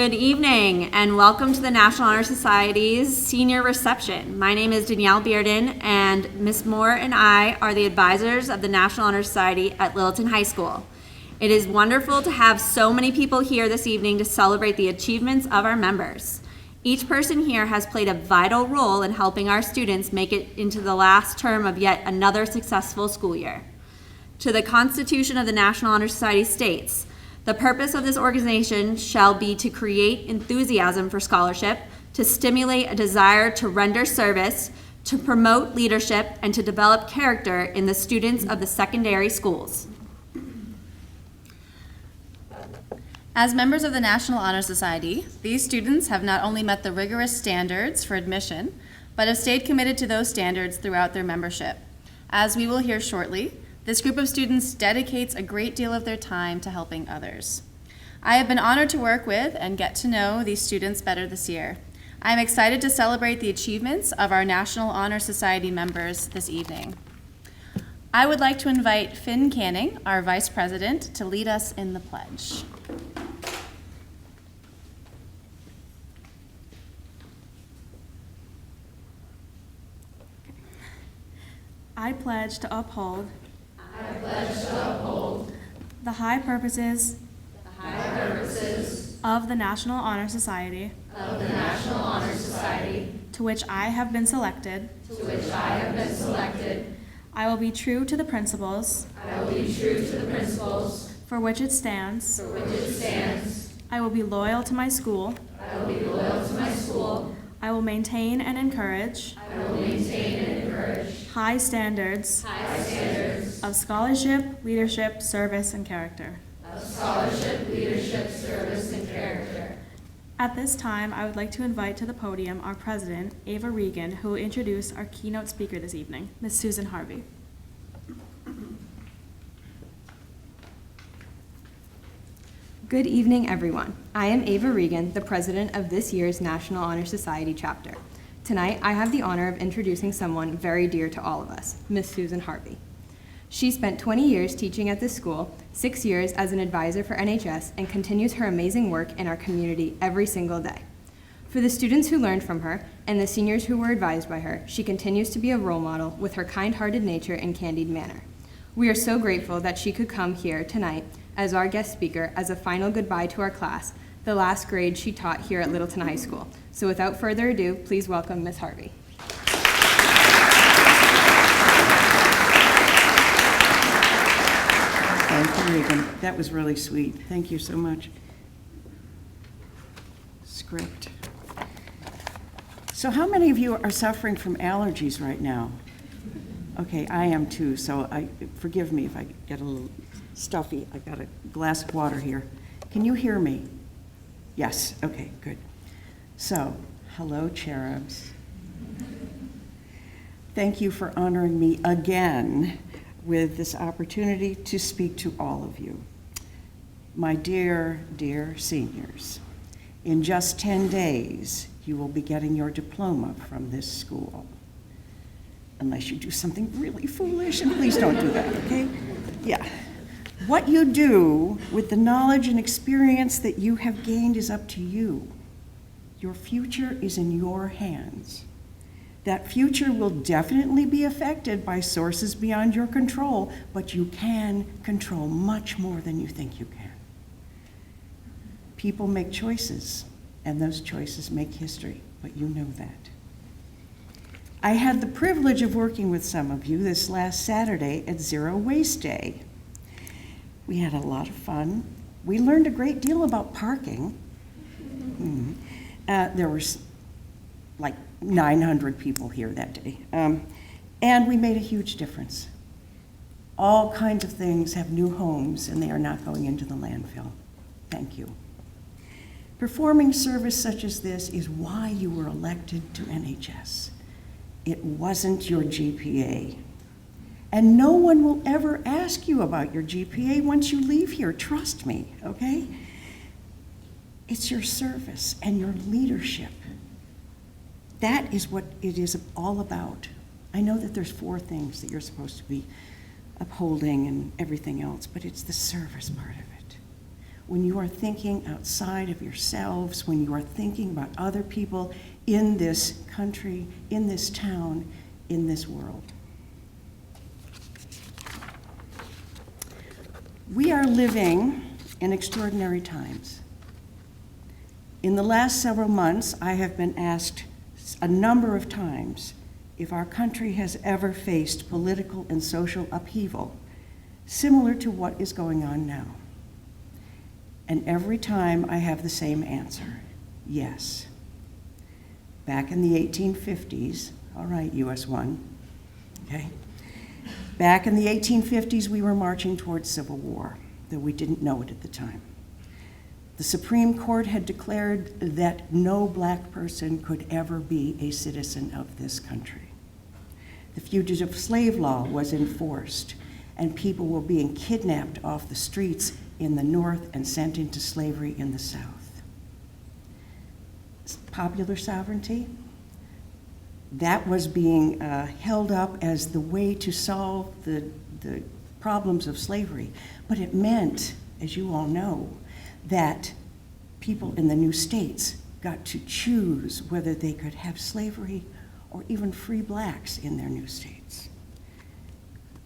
Good evening and welcome to the National Honor Society's senior reception. My name is Danielle Bearden and Ms. Moore and I are the advisors of the National Honor Society at Littleton High School. It is wonderful to have so many people here this evening to celebrate the achievements of our members. Each person here has played a vital role in helping our students make it into the last term of yet another successful school year. To the Constitution of the National Honor Society states, the purpose of this organization shall be to create enthusiasm for scholarship, to stimulate a desire to render service, to promote leadership, and to develop character in the students of the secondary schools. As members of the National Honor Society, these students have not only met the rigorous standards for admission, but have stayed committed to those standards throughout their membership. As we will hear shortly, this group of students dedicates a great deal of their time to helping others. I have been honored to work with and get to know these students better this year. I am excited to celebrate the achievements of our National Honor Society members this evening. I would like to invite Finn Canning, our Vice President, to lead us in the pledge. I pledge to uphold the high purposes of the National Honor Society, to which I have been selected. I will be true to the principles for which it stands. I will be loyal to my school. I will maintain and encourage high standards of scholarship, leadership, service, and character. At this time, I would like to invite to the podium our president, Ava Regan, who will introduce our keynote speaker this evening, Ms. Susan Harvey. Good evening, everyone. I am Ava Regan, the president of this year's National Honor Society chapter. Tonight, I have the honor of introducing someone very dear to all of us, Ms. Susan Harvey. She spent 20 years teaching at this school, 6 years as an advisor for NHS, and continues her amazing work in our community every single day. For the students who learned from her and the seniors who were advised by her, she continues to be a role model with her kind-hearted nature and candid manner. We are so grateful that she could come here tonight as our guest speaker as a final goodbye to our class, the last grade she taught here at Littleton High School. So without further ado, please welcome Ms. Harvey. Thank you, Regan. That was really sweet. Thank you so much. Script. So how many of you are suffering from allergies right now? Okay, I am too, so forgive me if I get a little stuffy. I got a glass of water here. Can you hear me? Yes, okay, good. So, hello, cherubs. Thank you for honoring me again with this opportunity to speak to all of you. My dear, dear seniors, in just 10 days, you will be getting your diploma from this school. Unless you do something really foolish, and please don't do that, okay? Yeah. What you do with the knowledge and experience that you have gained is up to you. Your future is in your hands. That future will definitely be affected by sources beyond your control, but you can control much more than you think you can. People make choices, and those choices make history, but you know that. I had the privilege of working with some of you this last Saturday at Zero Waste Day. We had a lot of fun. We learned a great deal about parking. There was like 900 people here that day. And we made a huge difference. All kinds of things have new homes and they are not going into the landfill. Thank you. Performing service such as this is why you were elected to NHS. It wasn't your GPA. And no one will ever ask you about your GPA once you leave here, trust me, okay? It's your service and your leadership. That is what it is all about. I know that there's 4 things that you're supposed to be upholding and everything else, but it's the service part of it. when you are thinking outside of yourselves, when you are thinking about other people in this country, in this town, in this world. We are living in extraordinary times. In the last several months, I have been asked a number of times if our country has ever faced political and social upheaval similar to what is going on now. And every time I have the same answer, yes. Back in the 1850s, all right, US 1, okay? Back in the 1850s, we were marching towards civil war, though we didn't know it at the time. The Supreme Court had declared that no black person could ever be a citizen of this country. The fugitive slave law was enforced, and people were being kidnapped off the streets in the North and sent into slavery in the South. Popular sovereignty, that was being held up as the way to solve the problems of slavery. But it meant, as you all know, that people in the new states got to choose whether they could have slavery or even free blacks in their new states.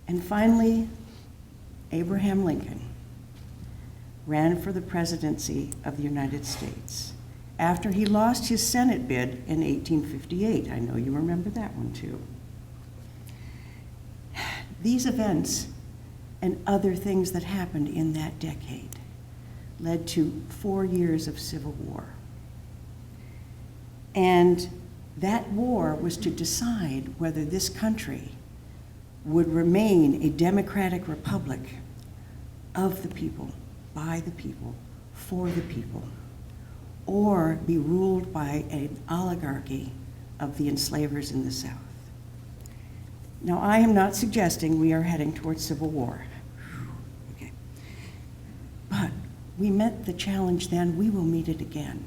And finally, Abraham Lincoln ran for the presidency of the United States after he lost his Senate bid in 1858. I know you remember that one too. These events and other things that happened in that decade led to 4 years of civil war. And that war was to decide whether this country would remain a democratic republic of the people, by the people, for the people, or be ruled by an oligarchy of the enslavers in the South. Now, I am not suggesting we are heading towards civil war. Okay. But we met the challenge then, we will meet it again.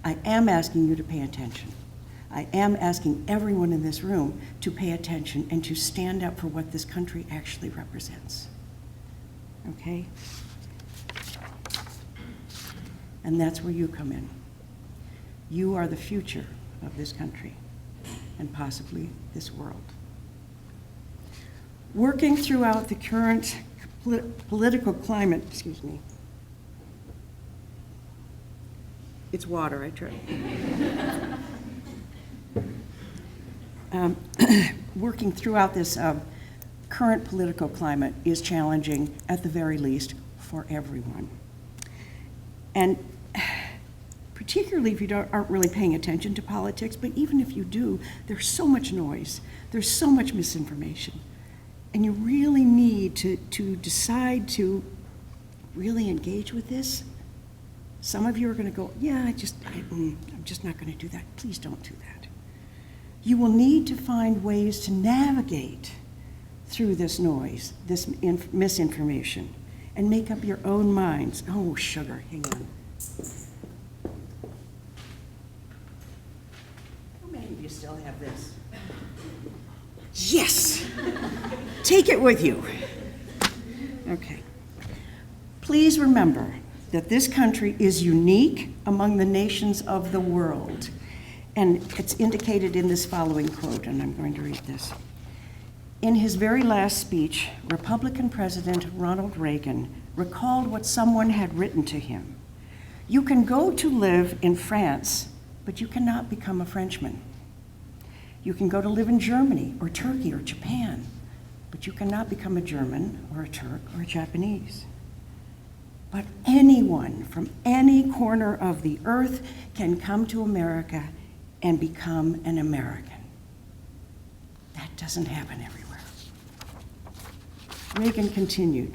I am asking you to pay attention. I am asking everyone in this room to pay attention and to stand up for what this country actually represents. Okay? And that's where you come in. You are the future of this country and possibly this world. Working throughout the current political climate, excuse me. It's water, I tried. Working throughout this current political climate is challenging, at the very least, for everyone. And particularly if you aren't really paying attention to politics, but even if you do, there's so much noise, there's so much misinformation. And you really need to decide to really engage with this. Some of you are going to go, yeah, I'm just not going to do that. Please don't do that. You will need to find ways to navigate through this noise, this misinformation, and make up your own minds. Oh, sugar, hang on. How many of you still have this? Yes! Take it with you. Okay. Please remember that this country is unique among the nations of the world. And it's indicated in this following quote, and I'm going to read this. In his very last speech, Republican President Ronald Reagan recalled what someone had written to him. You can go to live in France, but you cannot become a Frenchman. You can go to live in Germany or Turkey or Japan, but you cannot become a German or a Turk or a Japanese. But anyone from any corner of the earth can come to America and become an American. That doesn't happen everywhere. Reagan continued,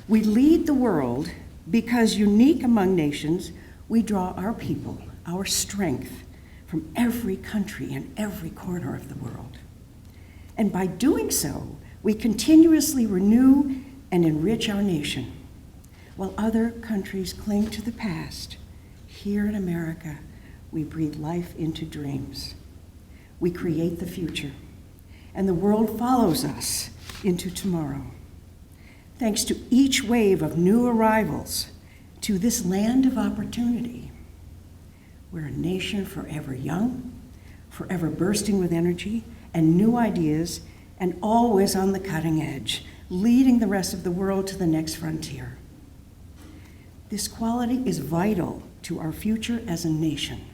we lead the world because unique among nations, we draw our people, our strength from every country and every corner of the world. And by doing so, we continuously renew and enrich our nation. While other countries cling to the past, here in America, we breathe life into dreams. We create the future, and the world follows us into tomorrow. thanks to each wave of new arrivals to this land of opportunity. We're a nation forever young, forever bursting with energy and new ideas, and always on the cutting edge, leading the rest of the world to the next frontier. This quality is vital to our future as a nation.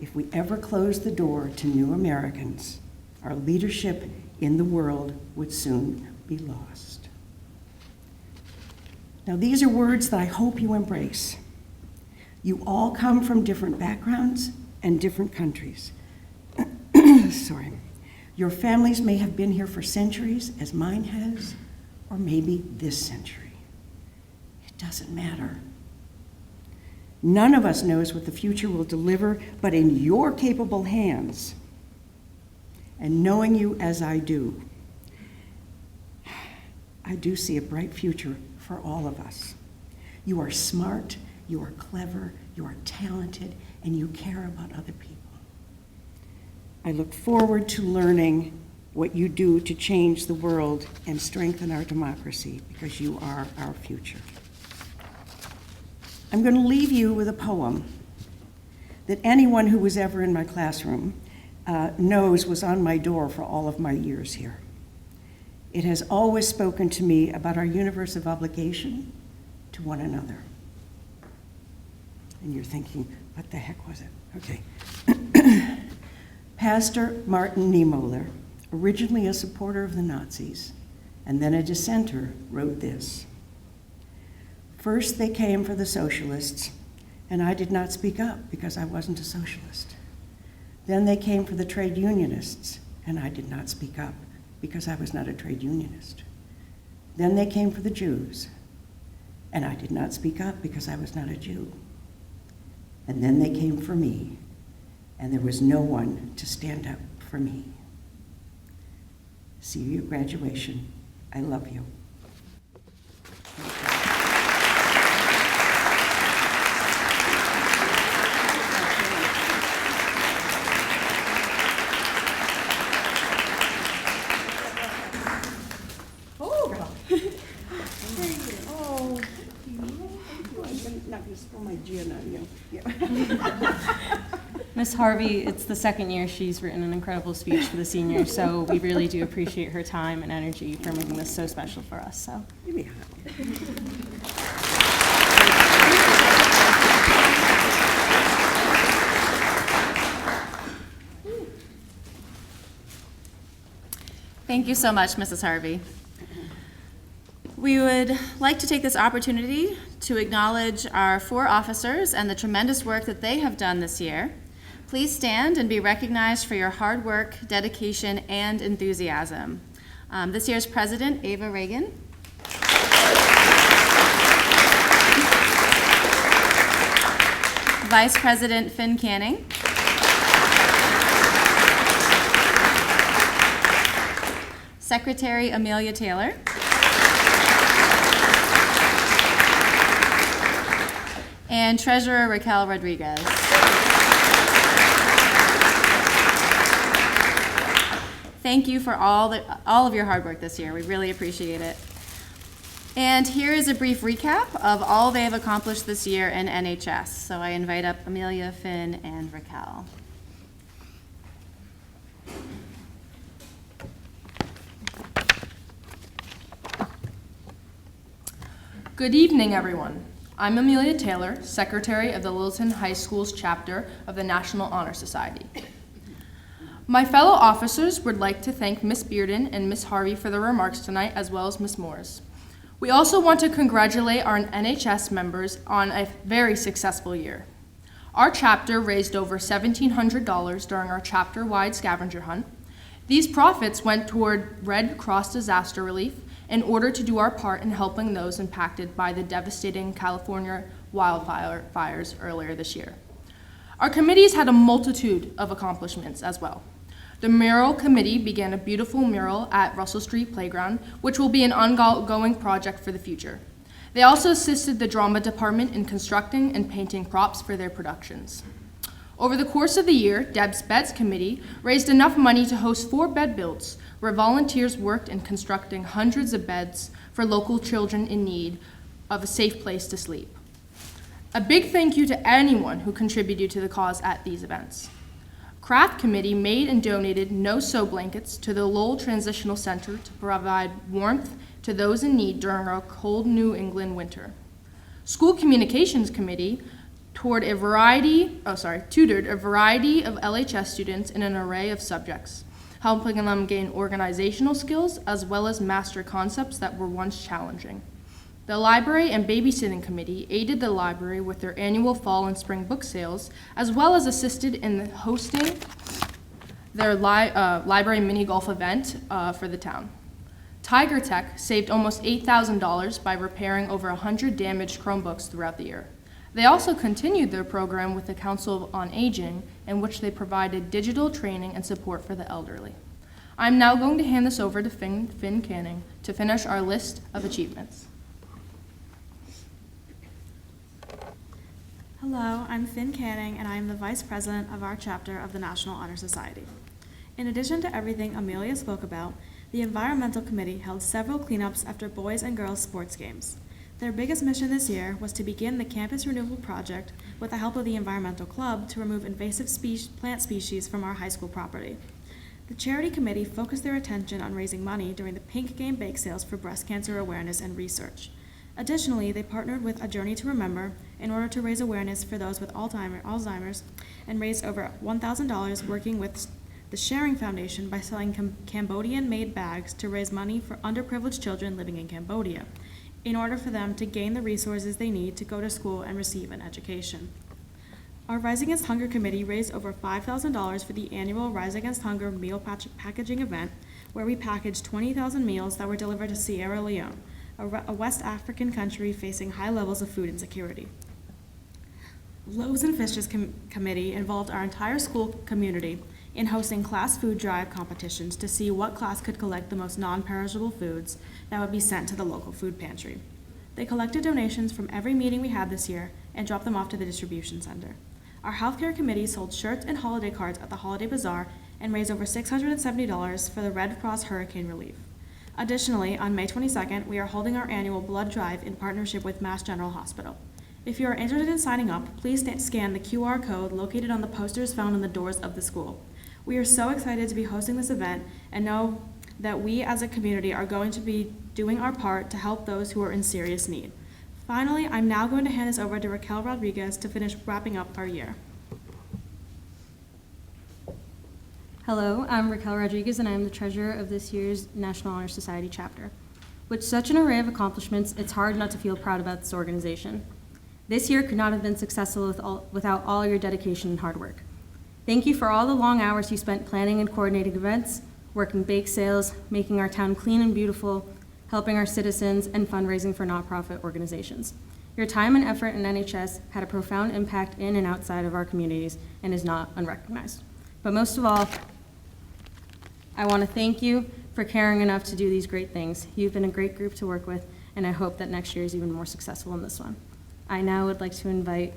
If we ever close the door to new Americans, our leadership in the world would soon be lost. Now, these are words that I hope you embrace. You all come from different backgrounds and different countries. Sorry. Your families may have been here for centuries, as mine has, or maybe this century. It doesn't matter. None of us knows what the future will deliver, but in your capable hands, and knowing you as I do see a bright future for all of us. You are smart, you are clever, you are talented, and you care about other people. I look forward to learning what you do to change the world and strengthen our democracy, because you are our future. I'm going to leave you with a poem that anyone who was ever in my classroom knows was on my door for all of my years here. It has always spoken to me about our universe of obligation to one another. And you're thinking, what the heck was it? Okay. Pastor Martin Niemöller, originally a supporter of the Nazis and then a dissenter, wrote this: "First they came for the socialists, and I did not speak up because I wasn't a socialist. Then they came for the trade unionists, and I did not speak up because I was not a trade unionist. Then they came for the Jews, and I did not speak up because I was not a Jew. And then they came for me, and there was no one to stand up for me. See you at graduation. I love you." Miss Harvey, it's the second year she's written an incredible speech for the seniors, so we really do appreciate her time and energy for making this so special for us. So, Give me a hug. Thank you so much, Mrs. Harvey. We would like to take this opportunity to acknowledge our 4 officers and the tremendous work that they have done this year. Please stand and be recognized for your hard work, dedication, and enthusiasm. This year's president, Ava Reagan. Vice President Finn Canning. Secretary Amelia Taylor. And Treasurer Raquel Rodriguez. Thank you for all of your hard work this year. We really appreciate it. And here is a brief recap of all they have accomplished this year in NHS. So I invite up Amelia, Finn, and Raquel. Good evening, everyone. I'm Amelia Taylor, Secretary of the Littleton High School's chapter of the National Honor Society. My fellow officers would like to thank Miss Bearden and Miss Harvey for their remarks tonight, as well as Miss Moores. We also want to congratulate our NHS members on a very successful year. Our chapter raised over $1,700 during our chapter-wide scavenger hunt. These profits went toward Red Cross disaster relief in order to do our part in helping those impacted by the devastating California wildfires earlier this year. Our committees had a multitude of accomplishments as well. The mural committee began a beautiful mural at Russell Street Playground, which will be an ongoing project for the future. They also assisted the drama department in constructing and painting props for their productions. Over the course of the year, Deb's Beds Committee raised enough money to host 4 bed builds, where volunteers worked in constructing hundreds of beds for local children in need of a safe place to sleep. A big thank you to anyone who contributed to the cause at these events. Craft Committee made and donated no-sew blankets to the Lowell Transitional Center to provide warmth to those in need during our cold New England winter. School Communications Committee tutored a variety of LHS students in an array of subjects, helping them gain organizational skills as well as master concepts that were once challenging. The Library and Babysitting Committee aided the library with their annual fall and spring book sales, as well as assisted in hosting their library mini golf event for the town. Tiger Tech saved almost $8,000 by repairing over 100 damaged Chromebooks throughout the year. They also continued their program with the Council on Aging, in which they provided digital training and support for the elderly. I'm now going to hand this over to Finn Canning to finish our list of achievements. Hello, I'm Finn Canning, and I am the Vice President of our chapter of the National Honor Society. In addition to everything Amelia spoke about, the Environmental Committee held several cleanups after boys and girls sports games. Their biggest mission this year was to begin the Campus Renewal Project with the help of the Environmental Club to remove invasive plant species from our high school property. The Charity Committee focused their attention on raising money during the Pink Game Bake Sales for breast cancer awareness and research. Additionally, they partnered with A Journey to Remember in order to raise awareness for those with Alzheimer's and raised over $1,000 working with the Sharing Foundation by selling Cambodian-made bags to raise money for underprivileged children living in Cambodia, in order for them to gain the resources they need to go to school and receive an education. Our Rise Against Hunger Committee raised over $5,000 for the annual Rise Against Hunger meal packaging event, where we packaged 20,000 meals that were delivered to Sierra Leone, a West African country facing high levels of food insecurity. Loaves and Fishes Committee involved our entire school community in hosting class food drive competitions to see what class could collect the most non-perishable foods that would be sent to the local food pantry. They collected donations from every meeting we had this year and dropped them off to the distribution center. Our healthcare committee sold shirts and holiday cards at the Holiday Bazaar and raised over $670 for the Red Cross hurricane relief. Additionally, on May 22nd, we are holding our annual blood drive in partnership with Mass General Hospital. If you are interested in signing up, please scan the QR code located on the posters found on the doors of the school. We are so excited to be hosting this event and know that we as a community are going to be doing our part to help those who are in serious need. Finally, I'm now going to hand this over to Raquel Rodriguez to finish wrapping up our year. Hello, I'm Raquel Rodriguez, and I am the treasurer of this year's National Honor Society chapter. With such an array of accomplishments, it's hard not to feel proud about this organization. This year could not have been successful without all your dedication and hard work. Thank you for all the long hours you spent planning and coordinating events, working bake sales, making our town clean and beautiful, helping our citizens, and fundraising for nonprofit organizations. Your time and effort in NHS had a profound impact in and outside of our communities and is not unrecognized. But most of all, I want to thank you for caring enough to do these great things. You've been a great group to work with, and I hope that next year is even more successful than this one. I now would like to invite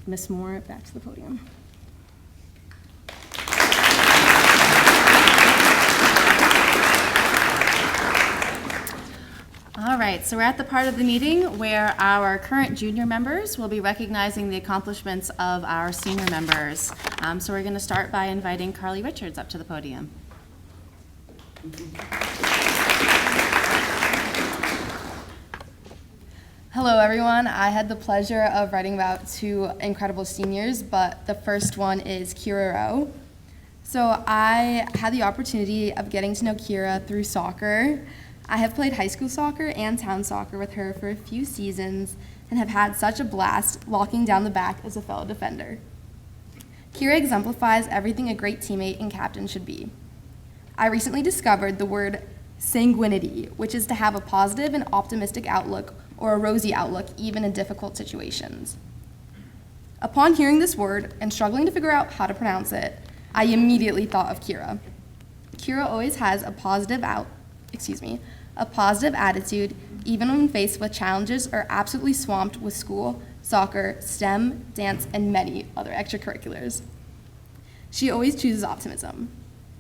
Ms. Moore back to the podium. All right, so we're at the part of the meeting where our current junior members will be recognizing the accomplishments of our senior members. So we're going to start by inviting Carly Richards up to the podium. Hello, everyone. I had the pleasure of writing about two incredible seniors, but the first one is Kira Rowe. So I had the opportunity of getting to know Kira through soccer. I have played high school soccer and town soccer with her for a few seasons and have had such a blast walking down the back as a fellow defender. Kira exemplifies everything a great teammate and captain should be. I recently discovered the word sanguinity, which is to have a positive and optimistic outlook or a rosy outlook even in difficult situations. Upon hearing this word and struggling to figure out how to pronounce it, I immediately thought of Kira. Kira always has a positive attitude, even when faced with challenges or absolutely swamped with school, soccer, STEM, dance, and many other extracurriculars. She always chooses optimism.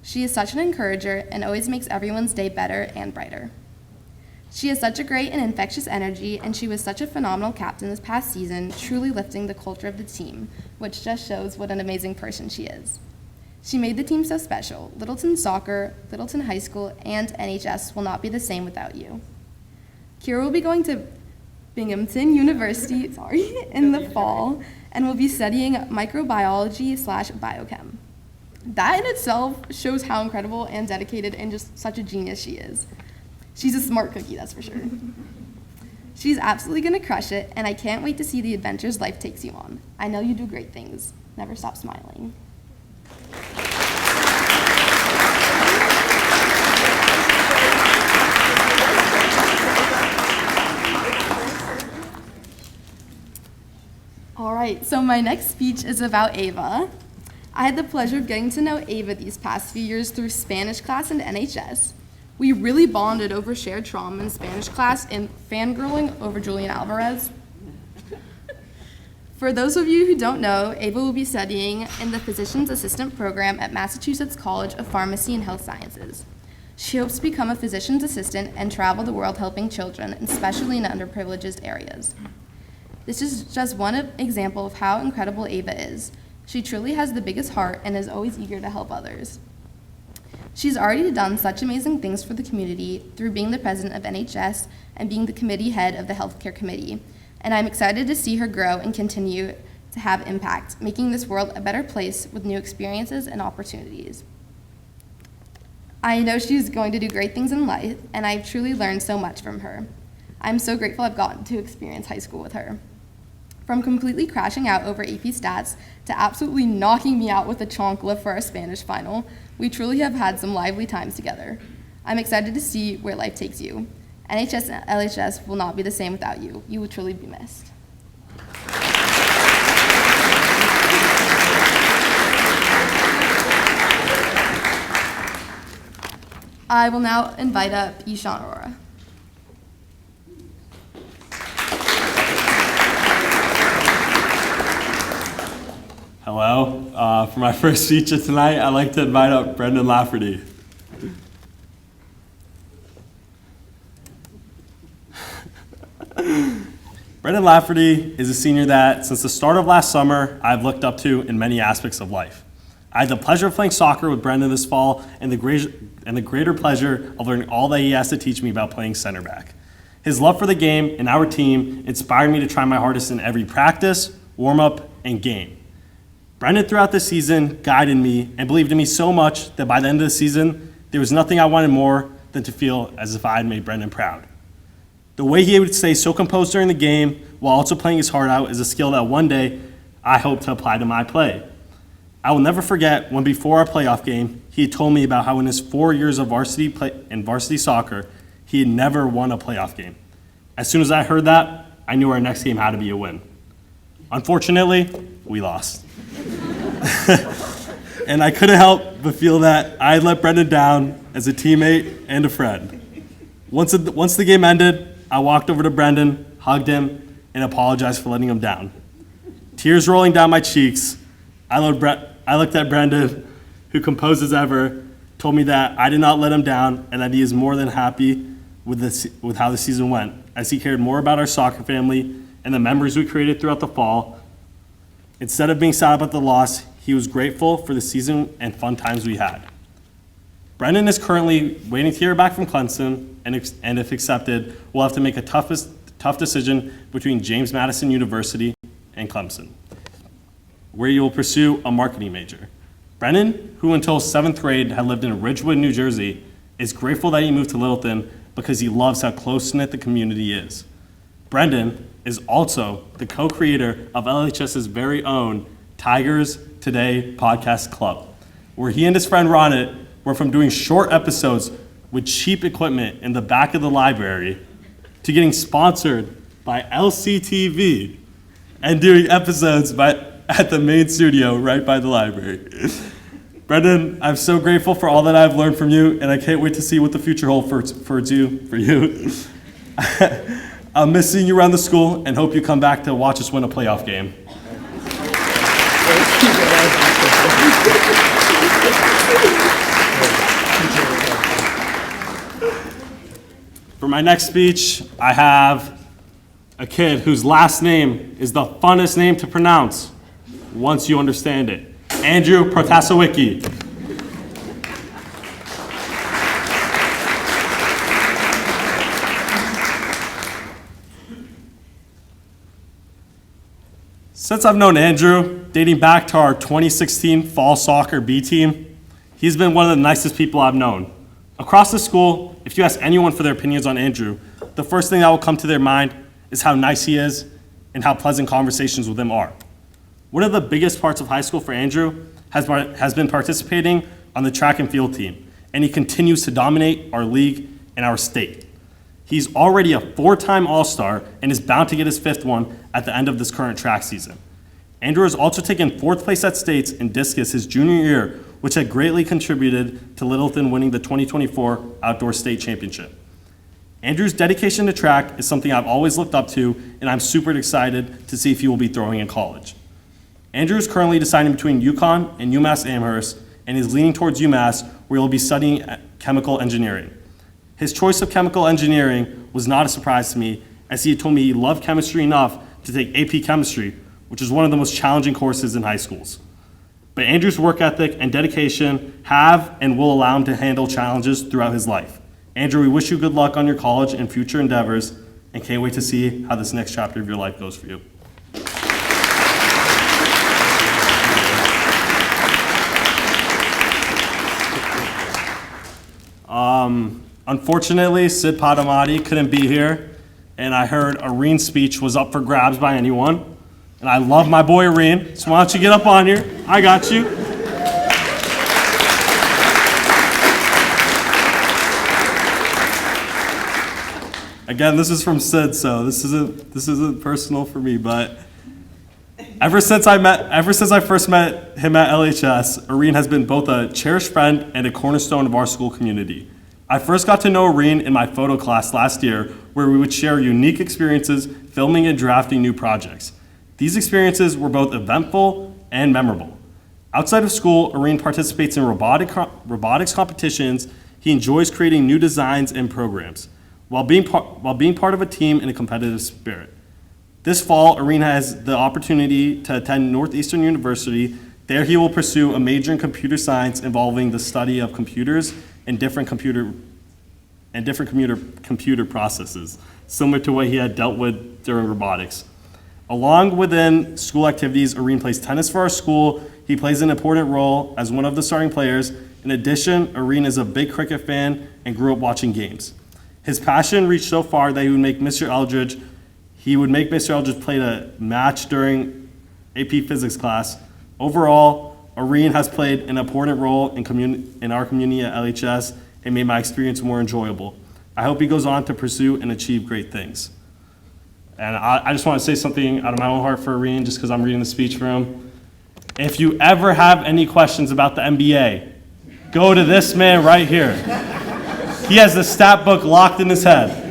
She is such an encourager and always makes everyone's day better and brighter. She has such a great and infectious energy, and she was such a phenomenal captain this past season, truly lifting the culture of the team, which just shows what an amazing person she is. She made the team so special. Littleton Soccer, Littleton High School, and NHS will not be the same without you. Kira will be going to Binghamton University in the fall and will be studying microbiology/biochem. That in itself shows how incredible and dedicated and just such a genius she is. She's a smart cookie, that's for sure. She's absolutely gonna crush it, and I can't wait to see the adventures life takes you on. I know you do great things. Never stop smiling. All right, so my next speech is about Ava. I had the pleasure of getting to know Ava these past few years through Spanish class and NHS. We really bonded over shared trauma in Spanish class and fangirling over Julian Alvarez. For those of you who don't know, Ava will be studying in the Physician's Assistant Program at Massachusetts College of Pharmacy and Health Sciences. She hopes to become a physician's assistant and travel the world helping children, especially in underprivileged areas. This is just one example of how incredible Ava is. She truly has the biggest heart and is always eager to help others. She's already done such amazing things for the community through being the president of NHS and being the committee head of the healthcare committee. And I'm excited to see her grow and continue to have impact, making this world a better place with new experiences and opportunities. I know she's going to do great things in life, and I've truly learned so much from her. I'm so grateful I've gotten to experience high school with her. From completely crashing out over AP stats to absolutely knocking me out with a chonkla for our Spanish final, we truly have had some lively times together. I'm excited to see where life takes you. NHS and LHS will not be the same without you. You will truly be missed. I will now invite up Ishan Aurora. Hello. For my first speech of tonight, I'd like to invite up Brendan Lafferty. Brendan Lafferty is a senior that, since the start of last summer, I've looked up to in many aspects of life. I had the pleasure of playing soccer with Brendan this fall and the greater pleasure of learning all that he has to teach me about playing center back. His love for the game and our team inspired me to try my hardest in every practice, warm-up, and game. Brendan throughout the season guided me and believed in me so much that by the end of the season, there was nothing I wanted more than to feel as if I had made Brendan proud. The way he would stay so composed during the game while also playing his heart out is a skill that one day I hope to apply to my play. I will never forget when before our playoff game, he had told me about how in his 4 years of varsity soccer, he had never won a playoff game. As soon as I heard that, I knew our next game had to be a win. Unfortunately, we lost. And I couldn't help but feel that I had let Brendan down as a teammate and a friend. Once the game ended, I walked over to Brendan, hugged him, and apologized for letting him down. Tears rolling down my cheeks, I looked at Brendan, who, composed as ever, told me that I did not let him down and that he is more than happy with how the season went, as he cared more about our soccer family and the memories we created throughout the fall. Instead of being sad about the loss, he was grateful for the season and fun times we had. Brendan is currently waiting to hear back from Clemson, and if accepted, will have to make a tough decision between James Madison University and Clemson, where he will pursue a marketing major. Brendan, who until 7th grade had lived in Ridgewood, New Jersey, is grateful that he moved to Littleton because he loves how close-knit the community is. Brendan is also the co-creator of LHS's very own Tigers Today podcast club, where he and his friend Ronit went from doing short episodes with cheap equipment in the back of the library to getting sponsored by LCTV and doing episodes at the main studio right by the library. Brendan, I'm so grateful for all that I've learned from you, and I can't wait to see what the future holds for you. I'll miss seeing you around the school and hope you come back to watch us win a playoff game. For my next speech, I have a kid whose last name is the funnest name to pronounce once you understand it. Andrew Protasowicki. Since I've known Andrew, dating back to our 2016 fall soccer B team, he's been one of the nicest people I've known. Across the school, if you ask anyone for their opinions on Andrew, the first thing that will come to their mind is how nice he is and how pleasant conversations with him are. One of the biggest parts of high school for Andrew has been participating on the track and field team, and he continues to dominate our league and our state. He's already a 4-time All-Star and is bound to get his 5th one at the end of this current track season. Andrew has also taken 4th place at states in discus his junior year, which had greatly contributed to Littleton winning the 2024 Outdoor State Championship. Andrew's dedication to track is something I've always looked up to, and I'm super excited to see if he will be throwing in college. Andrew is currently deciding between UConn and UMass Amherst, and is leaning towards UMass, where he'll be studying chemical engineering. His choice of chemical engineering was not a surprise to me, as he had told me he loved chemistry enough to take AP Chemistry, which is one of the most challenging courses in high schools. But Andrew's work ethic and dedication have and will allow him to handle challenges throughout his life. Andrew, we wish you good luck on your college and future endeavors, and can't wait to see how this next chapter of your life goes for you. Unfortunately, Sid Padamati couldn't be here, and I heard Areen's speech was up for grabs by anyone. And I love my boy Areen, so why don't you get up on here? I got you. Again, this is from Sid, so this isn't personal for me, but ever since I first met him at LHS, Areen has been both a cherished friend and a cornerstone of our school community. I first got to know Areen in my photo class last year, where we would share unique experiences filming and drafting new projects. These experiences were both eventful and memorable. Outside of school, Areen participates in robotics competitions. He enjoys creating new designs and programs, while being part of a team in a competitive spirit. This fall, Areen has the opportunity to attend Northeastern University. There he will pursue a major in computer science involving the study of computers and different computer processes, similar to what he had dealt with during robotics. Along within school activities, Areen plays tennis for our school. He plays an important role as one of the starting players. In addition, Areen is a big cricket fan and grew up watching games. His passion reached so far that he would make Mr. Eldridge play a match during AP Physics class. Overall, Areen has played an important role in our community at LHS and made my experience more enjoyable. I hope he goes on to pursue and achieve great things. And I just want to say something out of my own heart for Areen, just because I'm reading the speech for him. If you ever have any questions about the NBA, go to this man right here. He has the stat book locked in his head.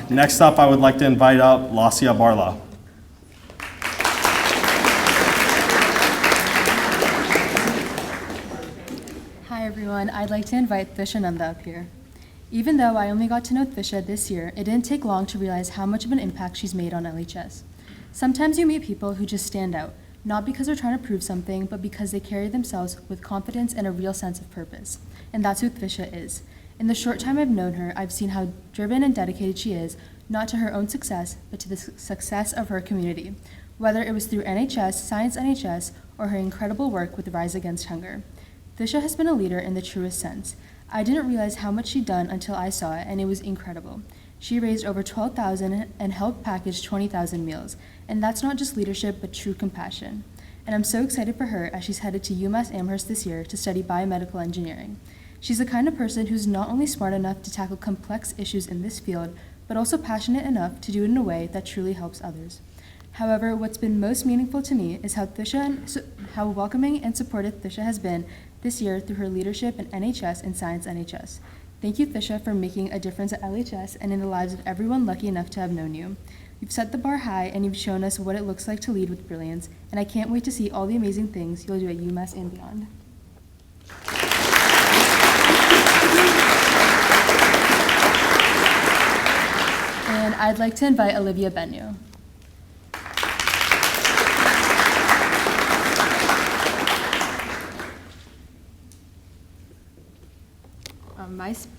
Next up, I would like to invite up Lasia Barla. Hi everyone, I'd like to invite Thisha Nanda up here. Even though I only got to know Thisha this year, it didn't take long to realize how much of an impact she's made on LHS. Sometimes you meet people who just stand out, not because they're trying to prove something, but because they carry themselves with confidence and a real sense of purpose. And that's who Thisha is. In the short time I've known her, I've seen how driven and dedicated she is, not to her own success, but to the success of her community, whether it was through NHS, Science NHS, or her incredible work with Rise Against Hunger. Thisha has been a leader in the truest sense. I didn't realize how much she'd done until I saw it, and it was incredible. She raised over $12,000 and helped package 20,000 meals, and that's not just leadership, but true compassion. And I'm so excited for her as she's headed to UMass Amherst this year to study biomedical engineering. She's the kind of person who's not only smart enough to tackle complex issues in this field, but also passionate enough to do it in a way that truly helps others. However, what's been most meaningful to me is how welcoming and supportive Thisha has been this year through her leadership in NHS and Science NHS. Thank you, Thisha, for making a difference at LHS and in the lives of everyone lucky enough to have known you. You've set the bar high and you've shown us what it looks like to lead with brilliance, and I can't wait to see all the amazing things you'll do at UMass and beyond. And I'd like to invite Olivia Bennu.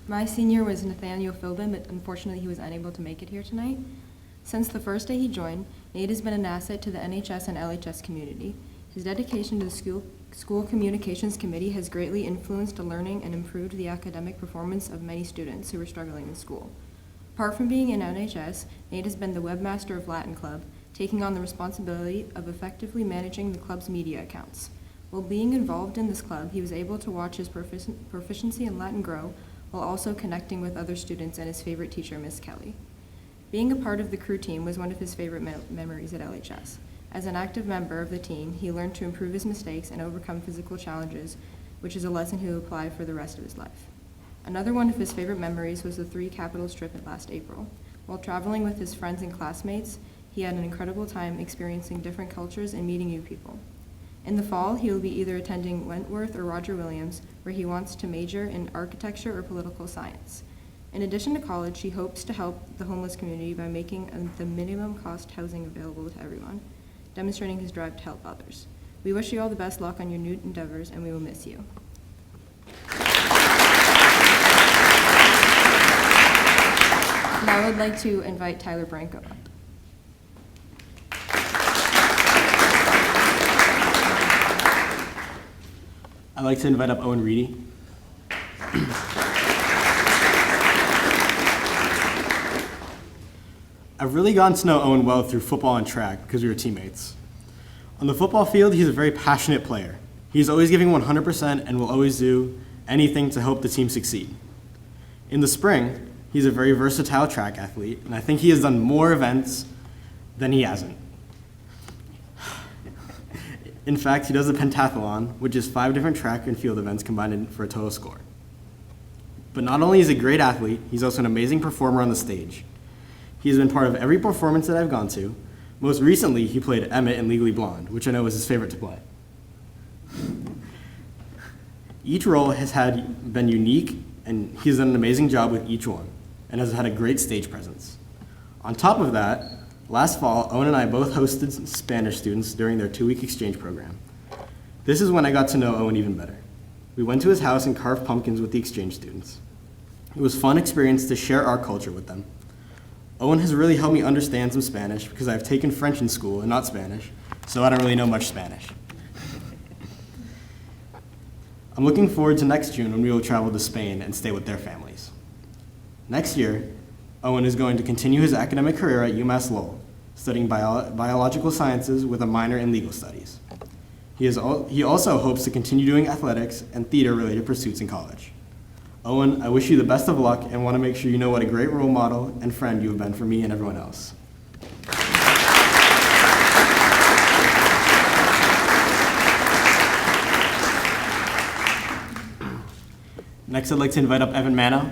My senior was Nathaniel Philbin, but unfortunately he was unable to make it here tonight. Since the first day he joined, Nate has been an asset to the NHS and LHS community. His dedication to the school communications committee has greatly influenced the learning and improved the academic performance of many students who were struggling in school. Apart from being in NHS, Nate has been the webmaster of Latin Club, taking on the responsibility of effectively managing the club's media accounts. While being involved in this club, he was able to watch his proficiency in Latin grow, while also connecting with other students and his favorite teacher, Miss Kelly. Being a part of the crew team was one of his favorite memories at LHS. As an active member of the team, he learned to improve his mistakes and overcome physical challenges, which is a lesson he will apply for the rest of his life. Another one of his favorite memories was the 3 Capitals trip last April. While traveling with his friends and classmates, he had an incredible time experiencing different cultures and meeting new people. In the fall, he will be either attending Wentworth or Roger Williams, where he wants to major in architecture or political science. In addition to college, he hopes to help the homeless community by making the minimum cost housing available to everyone, demonstrating his drive to help others. We wish you all the best luck on your new endeavors, and we will miss you. Now I would like to invite Tyler Branco up. I'd like to invite up Owen Reedy. I've really gotten to know Owen well through football and track because we were teammates. On the football field, he's a very passionate player. He's always giving 100% and will always do anything to help the team succeed. In the spring, he's a very versatile track athlete, and I think he has done more events than he hasn't. In fact, he does a pentathlon, which is 5 different track and field events combined for a total score. But not only is he a great athlete, he's also an amazing performer on the stage. He has been part of every performance that I've gone to. Most recently, he played Emmett in Legally Blonde, which I know was his favorite to play. Each role has been unique, and he's done an amazing job with each one, and has had a great stage presence. On top of that, last fall, Owen and I both hosted Spanish students during their 2-week exchange program. This is when I got to know Owen even better. We went to his house and carved pumpkins with the exchange students. It was a fun experience to share our culture with them. Owen has really helped me understand some Spanish because I've taken French in school and not Spanish, so I don't really know much Spanish. I'm looking forward to next June when we will travel to Spain and stay with their families. Next year, Owen is going to continue his academic career at UMass Lowell, studying biological sciences with a minor in legal studies. He also hopes to continue doing athletics and theater-related pursuits in college. Owen, I wish you the best of luck and want to make sure you know what a great role model and friend you have been for me and everyone else. Next, I'd like to invite up Evan Mano.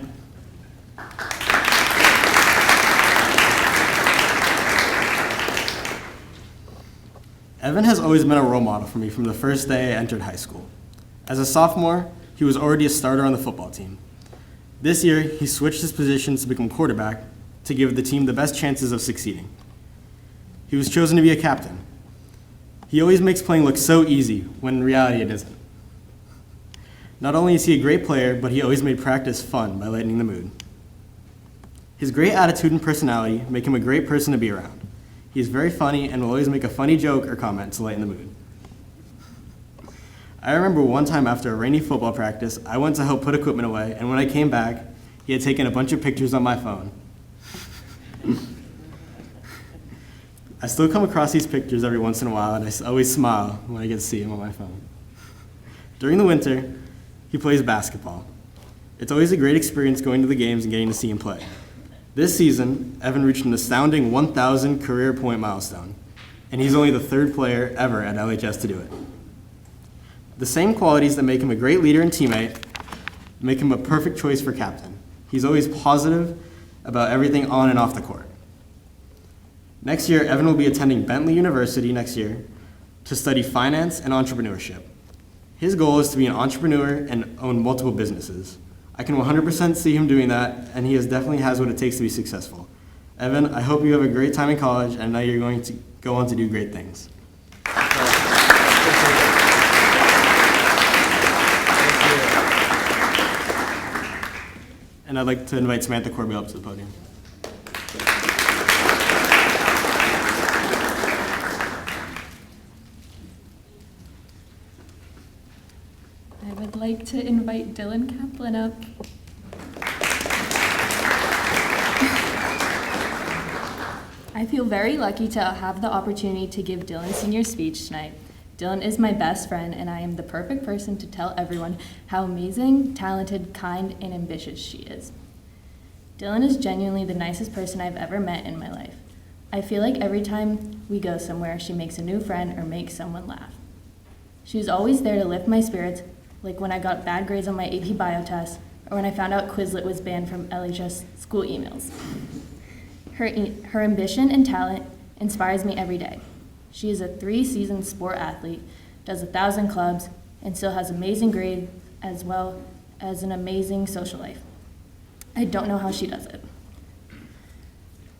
Evan has always been a role model for me from the first day I entered high school. As a sophomore, he was already a starter on the football team. This year, he switched his positions to become quarterback to give the team the best chances of succeeding. He was chosen to be a captain. He always makes playing look so easy, when in reality it isn't. Not only is he a great player, but he always made practice fun by lightening the mood. His great attitude and personality make him a great person to be around. He is very funny and will always make a funny joke or comment to lighten the mood. I remember one time after a rainy football practice, I went to help put equipment away, and when I came back, he had taken a bunch of pictures on my phone. I still come across these pictures every once in a while, and I always smile when I get to see him on my phone. During the winter, he plays basketball. It's always a great experience going to the games and getting to see him play. This season, Evan reached an astounding 1,000 career point milestone, and he's only the 3rd player ever at LHS to do it. The same qualities that make him a great leader and teammate make him a perfect choice for captain. He's always positive about everything on and off the court. Next year, Evan will be attending Bentley University next year to study finance and entrepreneurship. His goal is to be an entrepreneur and own multiple businesses. I can 100% see him doing that, and he definitely has what it takes to be successful. Evan, I hope you have a great time in college, and now you're going to go on to do great things. And I'd like to invite Samantha Corbell up to the podium. I would like to invite Dylan Kaplan up. I feel very lucky to have the opportunity to give Dylan's senior speech tonight. Dylan is my best friend, and I am the perfect person to tell everyone how amazing, talented, kind, and ambitious she is. Dylan is genuinely the nicest person I've ever met in my life. I feel like every time we go somewhere, she makes a new friend or makes someone laugh. She is always there to lift my spirits, like when I got bad grades on my AP Bio test, or when I found out Quizlet was banned from LHS school emails. Her ambition and talent inspires me every day. She is a 3-season sport athlete, does 1,000 clubs, and still has amazing grades as well as an amazing social life. I don't know how she does it.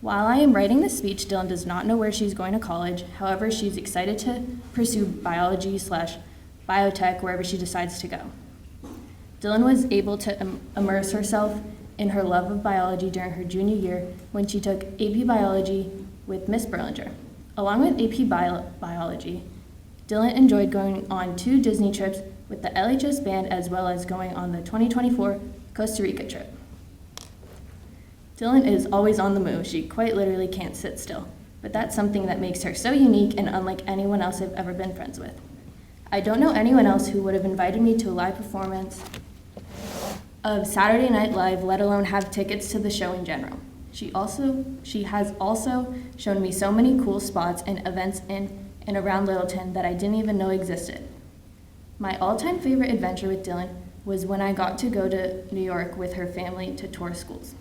While I am writing this speech, Dylan does not know where she's going to college. However, she's excited to pursue biology/biotech wherever she decides to go. Dylan was able to immerse herself in her love of biology during her junior year when she took AP Biology with Miss Berlinger. Along with AP Biology, Dylan enjoyed going on 2 Disney trips with the LHS band as well as going on the 2024 Costa Rica trip. Dylan is always on the move. She quite literally can't sit still, but that's something that makes her so unique and unlike anyone else I've ever been friends with. I don't know anyone else who would have invited me to a live performance of Saturday Night Live, let alone have tickets to the show in general. She has also shown me so many cool spots and events in and around Littleton that I didn't even know existed. My all-time favorite adventure with Dylan was when I got to go to New York with her family to tour schools.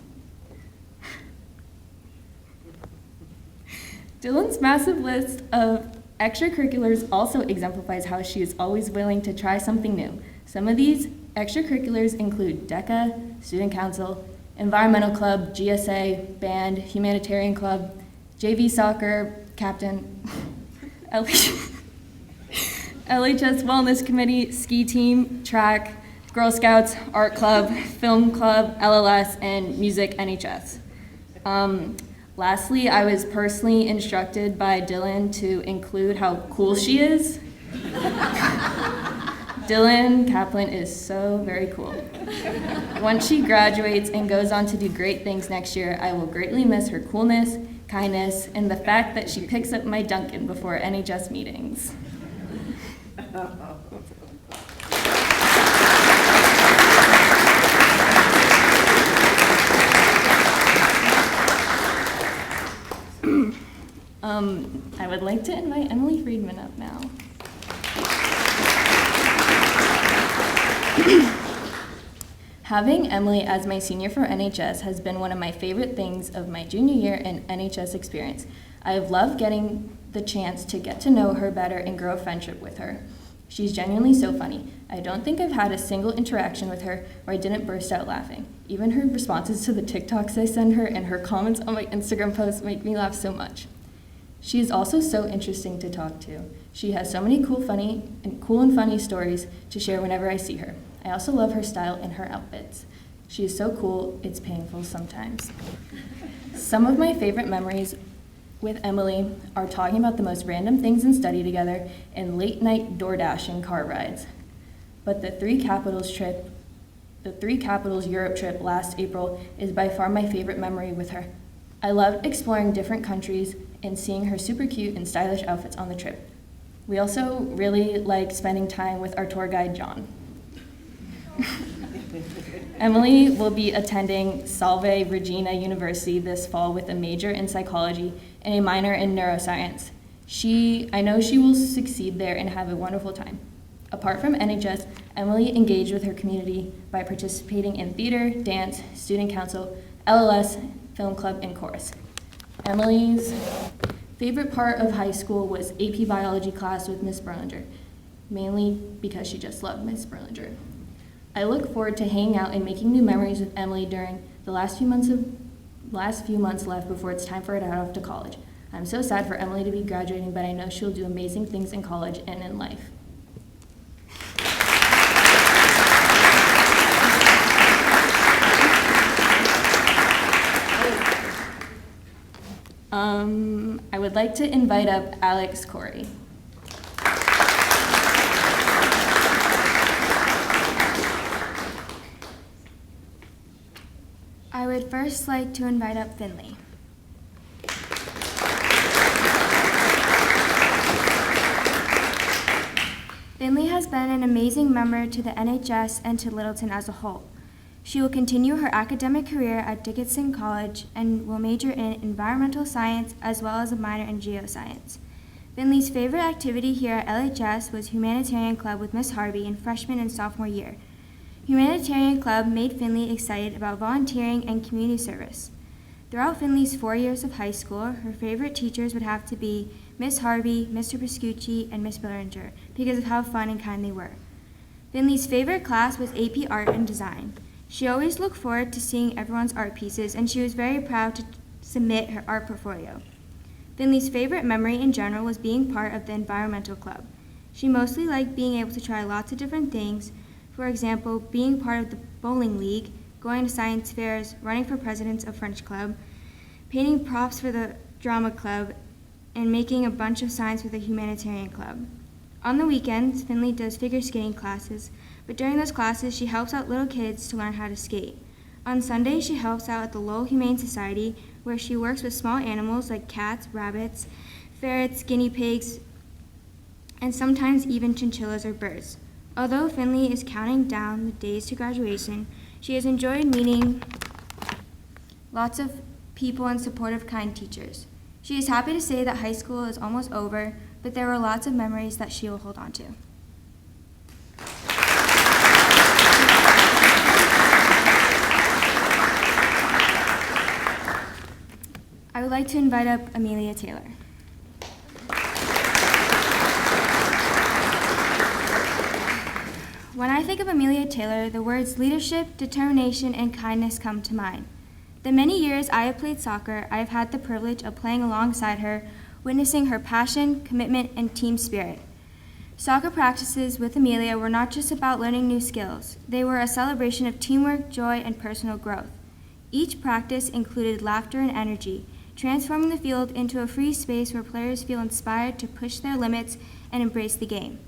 Dylan's massive list of extracurriculars also exemplifies how she is always willing to try something new. Some of these extracurriculars include DECA, Student Council, Environmental Club, GSA, Band, Humanitarian Club, JV Soccer, Captain, LHS Wellness Committee, Ski Team, Track, Girl Scouts, Art Club, Film Club, LLS, and Music NHS. Lastly, I was personally instructed by Dylan to include how cool she is. Dylan Kaplan is so very cool. Once she graduates and goes on to do great things next year, I will greatly miss her coolness, kindness, and the fact that she picks up my Dunkin' before NHS meetings. I would like to invite Emily Friedman up now. Having Emily as my senior for NHS has been one of my favorite things of my junior year and NHS experience. I have loved getting the chance to get to know her better and grow a friendship with her. She's genuinely so funny. I don't think I've had a single interaction with her where I didn't burst out laughing. Even her responses to the TikToks I send her and her comments on my Instagram posts make me laugh so much. She is also so interesting to talk to. She has so many cool and funny stories to share whenever I see her. I also love her style and her outfits. She is so cool, it's painful sometimes. Some of my favorite memories with Emily are talking about the most random things in study together and late night DoorDash and car rides. But the Three Capitals Europe trip last April is by far my favorite memory with her. I loved exploring different countries and seeing her super cute and stylish outfits on the trip. We also really liked spending time with our tour guide, John. Emily will be attending Salve Regina University this fall with a major in psychology and a minor in neuroscience. I know she will succeed there and have a wonderful time. Apart from NHS, Emily engaged with her community by participating in theater, dance, student council, LLS, film club, and chorus. Emily's favorite part of high school was AP biology class with Miss Berlinger, mainly because she just loved Miss Berlinger. I look forward to hanging out and making new memories with Emily during the last few months left before it's time for her to head off to college. I'm so sad for Emily to be graduating, but I know she'll do amazing things in college and in life. I would like to invite up Alex Corey. I would first like to invite up Finley. Finley has been an amazing member to the NHS and to Littleton as a whole. She will continue her academic career at Dickinson College and will major in environmental science as well as a minor in geoscience. Finley's favorite activity here at LHS was Humanitarian Club with Miss Harvey in freshman and sophomore year. Humanitarian Club made Finley excited about volunteering and community service. Throughout Finley's 4 years of high school, her favorite teachers would have to be Miss Harvey, Mr. Piscucci, and Miss Billinger because of how fun and kind they were. Finley's favorite class was AP Art and Design. She always looked forward to seeing everyone's art pieces, and she was very proud to submit her art portfolio. Finley's favorite memory in general was being part of the environmental club. She mostly liked being able to try lots of different things, for example, being part of the bowling league, going to science fairs, running for president of French club, painting props for the drama club, and making a bunch of signs for the humanitarian club. On the weekends, Finley does figure skating classes, but during those classes, she helps out little kids to learn how to skate. On Sundays, she helps out at the Lowell Humane Society, where she works with small animals like cats, rabbits, ferrets, guinea pigs, and sometimes even chinchillas or birds. Although Finley is counting down the days to graduation, she has enjoyed meeting lots of people and supportive, kind teachers. She is happy to say that high school is almost over, but there were lots of memories that she will hold on to. I would like to invite up Amelia Taylor. When I think of Amelia Taylor, the words leadership, determination, and kindness come to mind. The many years I have played soccer, I have had the privilege of playing alongside her, witnessing her passion, commitment, and team spirit. Soccer practices with Amelia were not just about learning new skills. They were a celebration of teamwork, joy, and personal growth. Each practice included laughter and energy, transforming the field into a free space where players feel inspired to push their limits and embrace the game.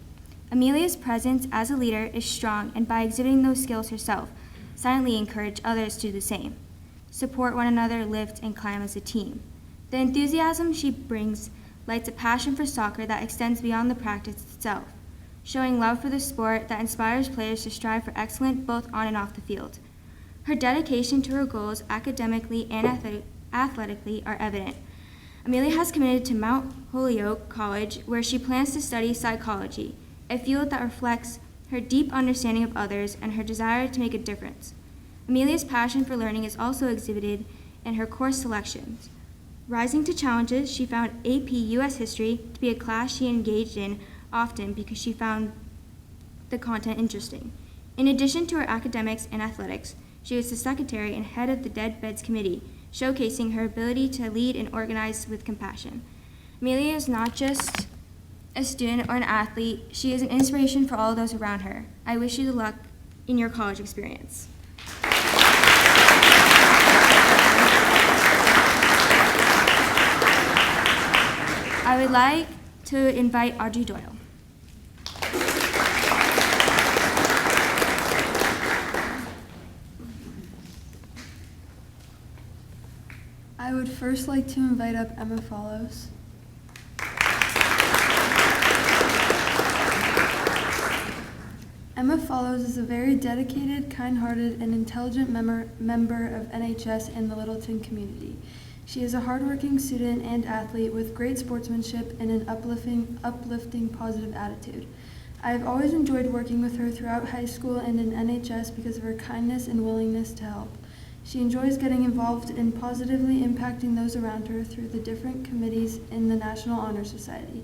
Amelia's presence as a leader is strong, and by exhibiting those skills herself, silently encourage others to do the same. Support one another, lift, and climb as a team. The enthusiasm she brings lights a passion for soccer that extends beyond the practice itself, showing love for the sport that inspires players to strive for excellence both on and off the field. Her dedication to her goals academically and athletically are evident. Amelia has committed to Mount Holyoke College, where she plans to study psychology, a field that reflects her deep understanding of others and her desire to make a difference. Amelia's passion for learning is also exhibited in her course selections. Rising to challenges, she found AP U.S. History to be a class she engaged in often because she found the content interesting. In addition to her academics and athletics, she was the secretary and head of the Dead Beds Committee, showcasing her ability to lead and organize with compassion. Amelia is not just a student or an athlete, she is an inspiration for all those around her. I wish you the luck in your college experience. I would like to invite Audrey Doyle. I would first like to invite up Emma Follows. Emma Follows is a very dedicated, kind-hearted, and intelligent member of NHS and the Littleton community. She is a hardworking student and athlete with great sportsmanship and an uplifting, positive attitude. I've always enjoyed working with her throughout high school and in NHS because of her kindness and willingness to help. She enjoys getting involved in positively impacting those around her through the different committees in the National Honor Society.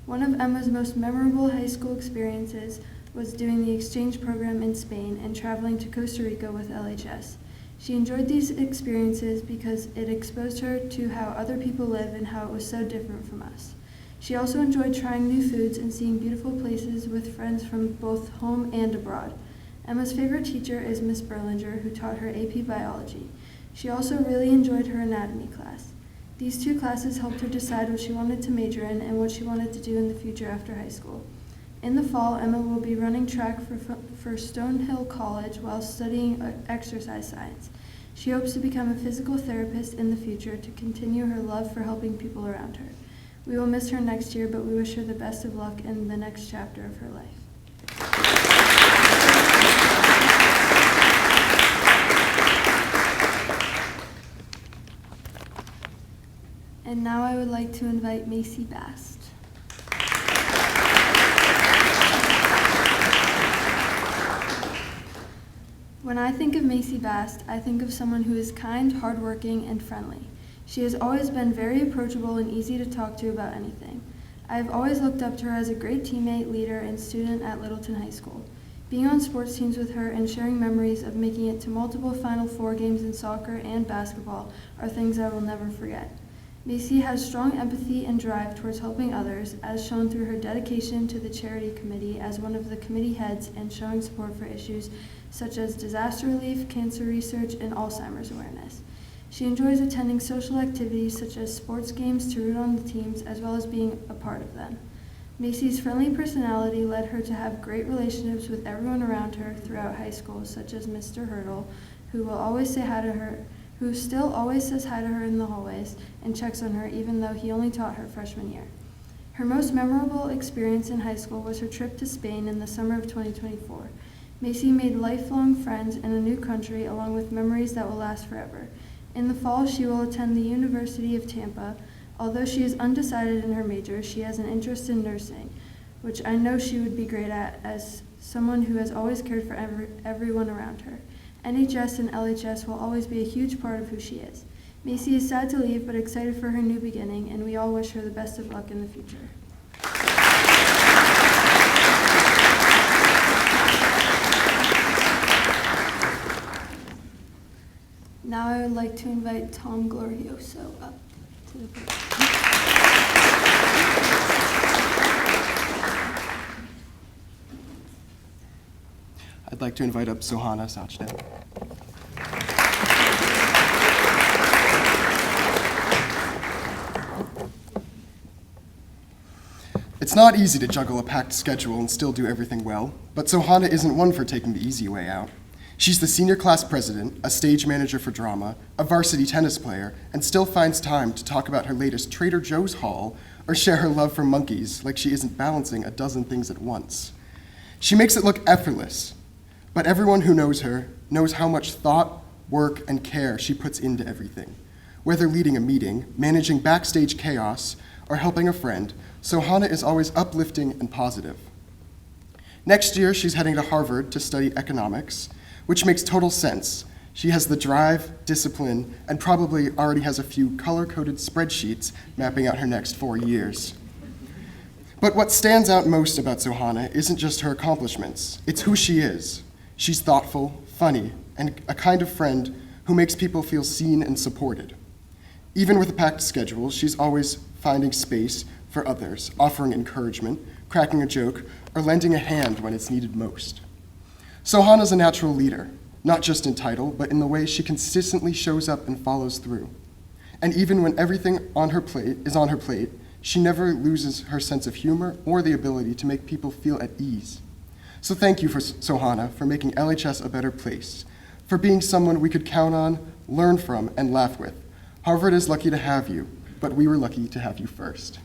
One of Emma's most memorable high school experiences was doing the exchange program in Spain and traveling to Costa Rica with LHS. She enjoyed these experiences because it exposed her to how other people live and how it was so different from us. She also enjoyed trying new foods and seeing beautiful places with friends from both home and abroad. Emma's favorite teacher is Miss Berlinger, who taught her AP Biology. She also really enjoyed her anatomy class. These two classes helped her decide what she wanted to major in and what she wanted to do in the future after high school. In the fall, Emma will be running track for Stonehill College while studying exercise science. She hopes to become a physical therapist in the future to continue her love for helping people around her. We will miss her next year, but we wish her the best of luck in the next chapter of her life. And now I would like to invite Macy Bast. When I think of Macy Bast, I think of someone who is kind, hardworking, and friendly. She has always been very approachable and easy to talk to about anything. I have always looked up to her as a great teammate, leader, and student at Littleton High School. Being on sports teams with her and sharing memories of making it to multiple Final Four games in soccer and basketball are things I will never forget. Macy has strong empathy and drive towards helping others, as shown through her dedication to the charity committee as one of the committee heads and showing support for issues such as disaster relief, cancer research, and Alzheimer's awareness. She enjoys attending social activities such as sports games to root on the teams, as well as being a part of them. Macy's friendly personality led her to have great relationships with everyone around her throughout high school, such as Mr. Hurdle, who will always say hi to her, who still always says hi to her in the hallways and checks on her even though he only taught her freshman year. Her most memorable experience in high school was her trip to Spain in the summer of 2024. Macy made lifelong friends in a new country along with memories that will last forever. In the fall, she will attend the University of Tampa. Although she is undecided in her major, she has an interest in nursing, which I know she would be great at as someone who has always cared for everyone around her. NHS and LHS will always be a huge part of who she is. Macy is sad to leave, but excited for her new beginning, and we all wish her the best of luck in the future. Now I would like to invite Tom Glorioso up to the podium. I'd like to invite up Sohana Sachdem. It's not easy to juggle a packed schedule and still do everything well, but Sohana isn't one for taking the easy way out. She's the senior class president, a stage manager for drama, a varsity tennis player, and still finds time to talk about her latest Trader Joe's haul or share her love for monkeys like she isn't balancing a dozen things at once. She makes it look effortless, but everyone who knows her knows how much thought, work, and care she puts into everything. Whether leading a meeting, managing backstage chaos, or helping a friend, Sohana is always uplifting and positive. Next year, she's heading to Harvard to study economics, which makes total sense. She has the drive, discipline, and probably already has a few color-coded spreadsheets mapping out her next 4 years. But what stands out most about Sohana isn't just her accomplishments, it's who she is. She's thoughtful, funny, and a kind of friend who makes people feel seen and supported. Even with a packed schedule, she's always finding space for others, offering encouragement, cracking a joke, or lending a hand when it's needed most. Sohana's a natural leader, not just in title, but in the way she consistently shows up and follows through. And even when everything is on her plate, she never loses her sense of humor or the ability to make people feel at ease. So thank you, Sohana, for making LHS a better place, for being someone we could count on, learn from, and laugh with. Harvard is lucky to have you, but we were lucky to have you first.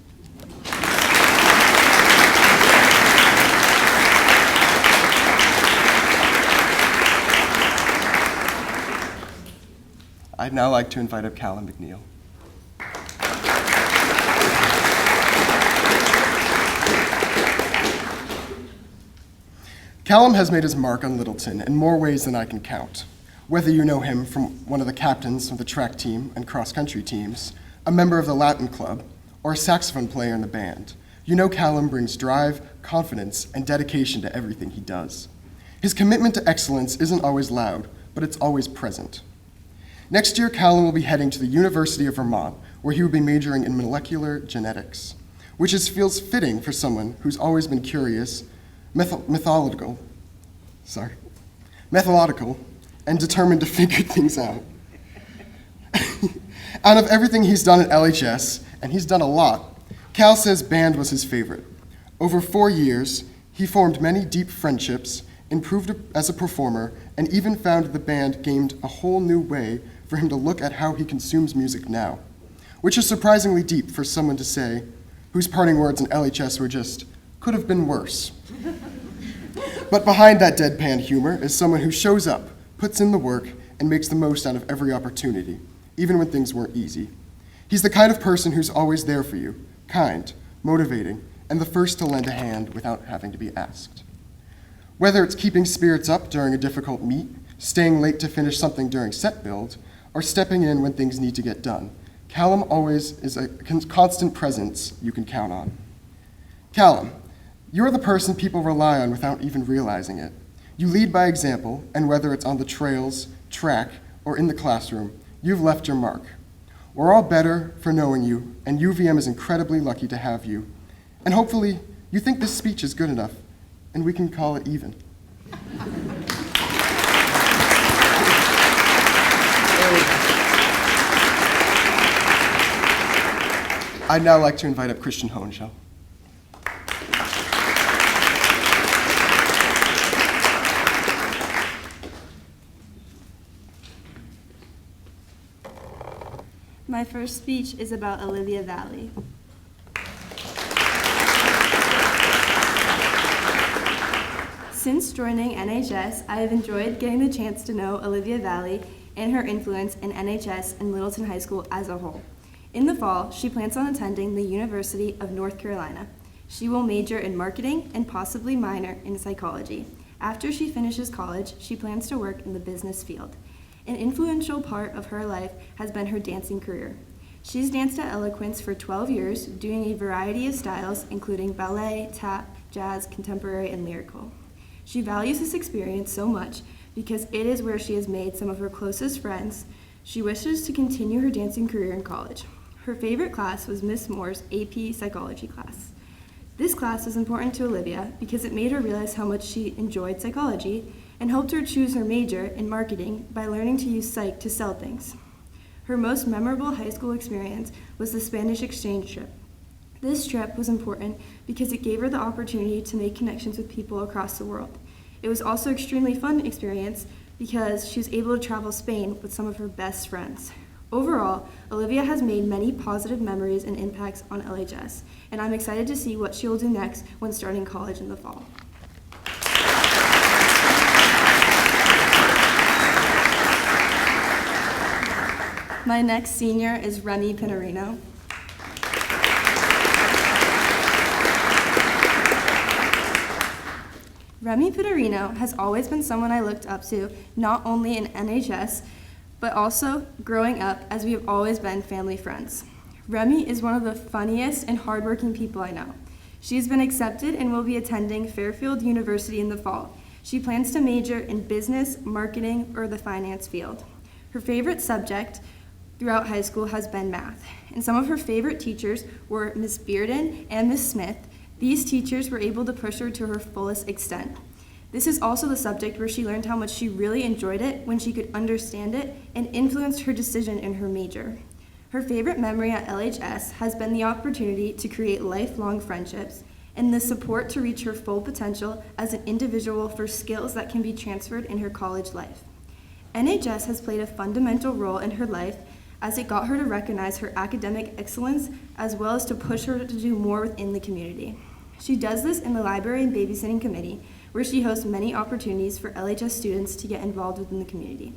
I'd now like to invite up Callum McNeil. Callum has made his mark on Littleton in more ways than I can count. Whether you know him from one of the captains of the track team and cross-country teams, a member of the Latin club, or a saxophone player in the band, you know Callum brings drive, confidence, and dedication to everything he does. His commitment to excellence isn't always loud, but it's always present. Next year, Callum will be heading to the University of Vermont, where he will be majoring in molecular genetics, which feels fitting for someone who's always been curious, methodical, and determined to figure things out. Out of everything he's done at LHS, and he's done a lot, Cal says band was his favorite. Over 4 years, he formed many deep friendships, improved as a performer, and even found the band gained a whole new way for him to look at how he consumes music now, which is surprisingly deep for someone to say, whose parting words in LHS were just, could have been worse. But behind that deadpan humor is someone who shows up, puts in the work, and makes the most out of every opportunity, even when things weren't easy. He's the kind of person who's always there for you, kind, motivating, and the first to lend a hand without having to be asked. Whether it's keeping spirits up during a difficult meet, staying late to finish something during set build, or stepping in when things need to get done, Callum always is a constant presence you can count on. Callum, you're the person people rely on without even realizing it. You lead by example, and whether it's on the trails, track, or in the classroom, you've left your mark. We're all better for knowing you, and UVM is incredibly lucky to have you. And hopefully, you think this speech is good enough, and we can call it even. I'd now like to invite up Christian Hohenschel. My first speech is about Olivia Valley. Since joining NHS, I have enjoyed getting the chance to know Olivia Valley and her influence in NHS and Littleton High School as a whole. In the fall, she plans on attending the University of North Carolina. She will major in marketing and possibly minor in psychology. After she finishes college, she plans to work in the business field. An influential part of her life has been her dancing career. She's danced at Eloquence for 12 years, doing a variety of styles, including ballet, tap, jazz, contemporary, and lyrical. She values this experience so much because it is where she has made some of her closest friends. She wishes to continue her dancing career in college. Her favorite class was Miss Moore's AP Psychology class. This class was important to Olivia because it made her realize how much she enjoyed psychology and helped her choose her major in marketing by learning to use psych to sell things. Her most memorable high school experience was the Spanish exchange trip. This trip was important because it gave her the opportunity to make connections with people across the world. It was also an extremely fun experience because she was able to travel Spain with some of her best friends. Overall, Olivia has made many positive memories and impacts on LHS, and I'm excited to see what she will do next when starting college in the fall. My next senior is Remy Pinarino. Remy Pinarino has always been someone I looked up to, not only in NHS, but also growing up, as we have always been family friends. Remy is one of the funniest and hardworking people I know. She's been accepted and will be attending Fairfield University in the fall. She plans to major in business, marketing, or the finance field. Her favorite subject throughout high school has been math, and some of her favorite teachers were Miss Bearden and Miss Smith. These teachers were able to push her to her fullest extent. This is also the subject where she learned how much she really enjoyed it when she could understand it and influenced her decision in her major. Her favorite memory at LHS has been the opportunity to create lifelong friendships and the support to reach her full potential as an individual for skills that can be transferred in her college life. NHS has played a fundamental role in her life as it got her to recognize her academic excellence as well as to push her to do more within the community. She does this in the library and babysitting committee, where she hosts many opportunities for LHS students to get involved within the community.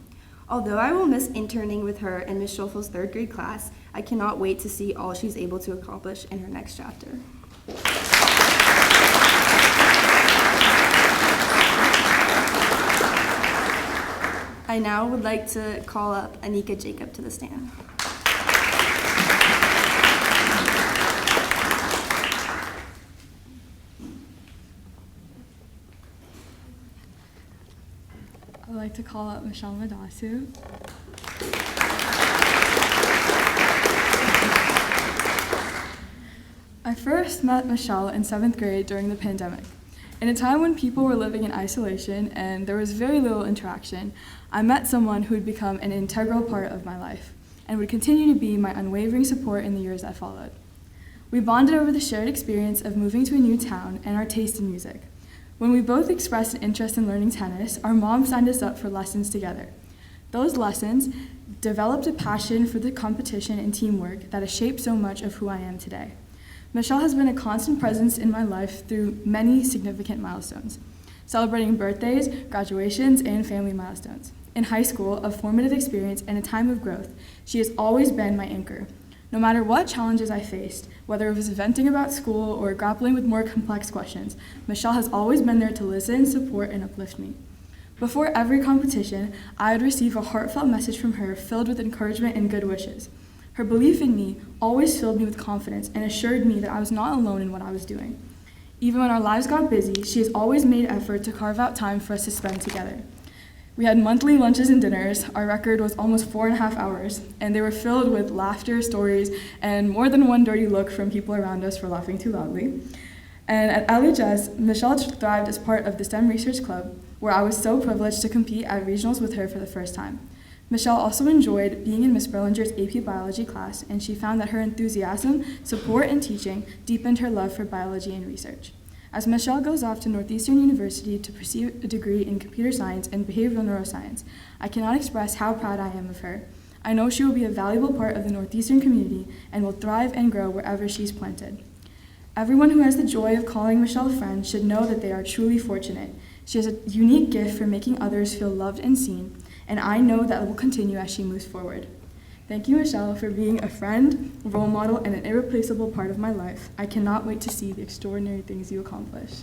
Although I will miss interning with her in Ms. Schoffel's 3rd grade class, I cannot wait to see all she's able to accomplish in her next chapter. I now would like to call up Anika Jacob to the stand. I'd like to call up Michelle Madasu. I first met Michelle in 7th grade during the pandemic. In a time when people were living in isolation and there was very little interaction, I met someone who would become an integral part of my life and would continue to be my unwavering support in the years that followed. We bonded over the shared experience of moving to a new town and our taste in music. When we both expressed an interest in learning tennis, our mom signed us up for lessons together. Those lessons developed a passion for the competition and teamwork that has shaped so much of who I am today. Michelle has been a constant presence in my life through many significant milestones, celebrating birthdays, graduations, and family milestones. In high school, a formative experience and a time of growth, she has always been my anchor. No matter what challenges I faced, whether it was venting about school or grappling with more complex questions, Michelle has always been there to listen, support, and uplift me. Before every competition, I would receive a heartfelt message from her filled with encouragement and good wishes. Her belief in me always filled me with confidence and assured me that I was not alone in what I was doing. Even when our lives got busy, she has always made effort to carve out time for us to spend together. We had monthly lunches and dinners. Our record was almost 4.5 hours, and they were filled with laughter, stories, and more than one dirty look from people around us for laughing too loudly. And at LHS, Michelle thrived as part of the STEM Research Club, where I was so privileged to compete at regionals with her for the first time. Michelle also enjoyed being in Miss Berlinger's AP Biology class, and she found that her enthusiasm, support, and teaching deepened her love for biology and research. As Michelle goes off to Northeastern University to pursue a degree in computer science and behavioral neuroscience, I cannot express how proud I am of her. I know she will be a valuable part of the Northeastern community and will thrive and grow wherever she's planted. Everyone who has the joy of calling Michelle a friend should know that they are truly fortunate. She has a unique gift for making others feel loved and seen, and I know that will continue as she moves forward. Thank you, Michelle, for being a friend, role model, and an irreplaceable part of my life. I cannot wait to see the extraordinary things you accomplish.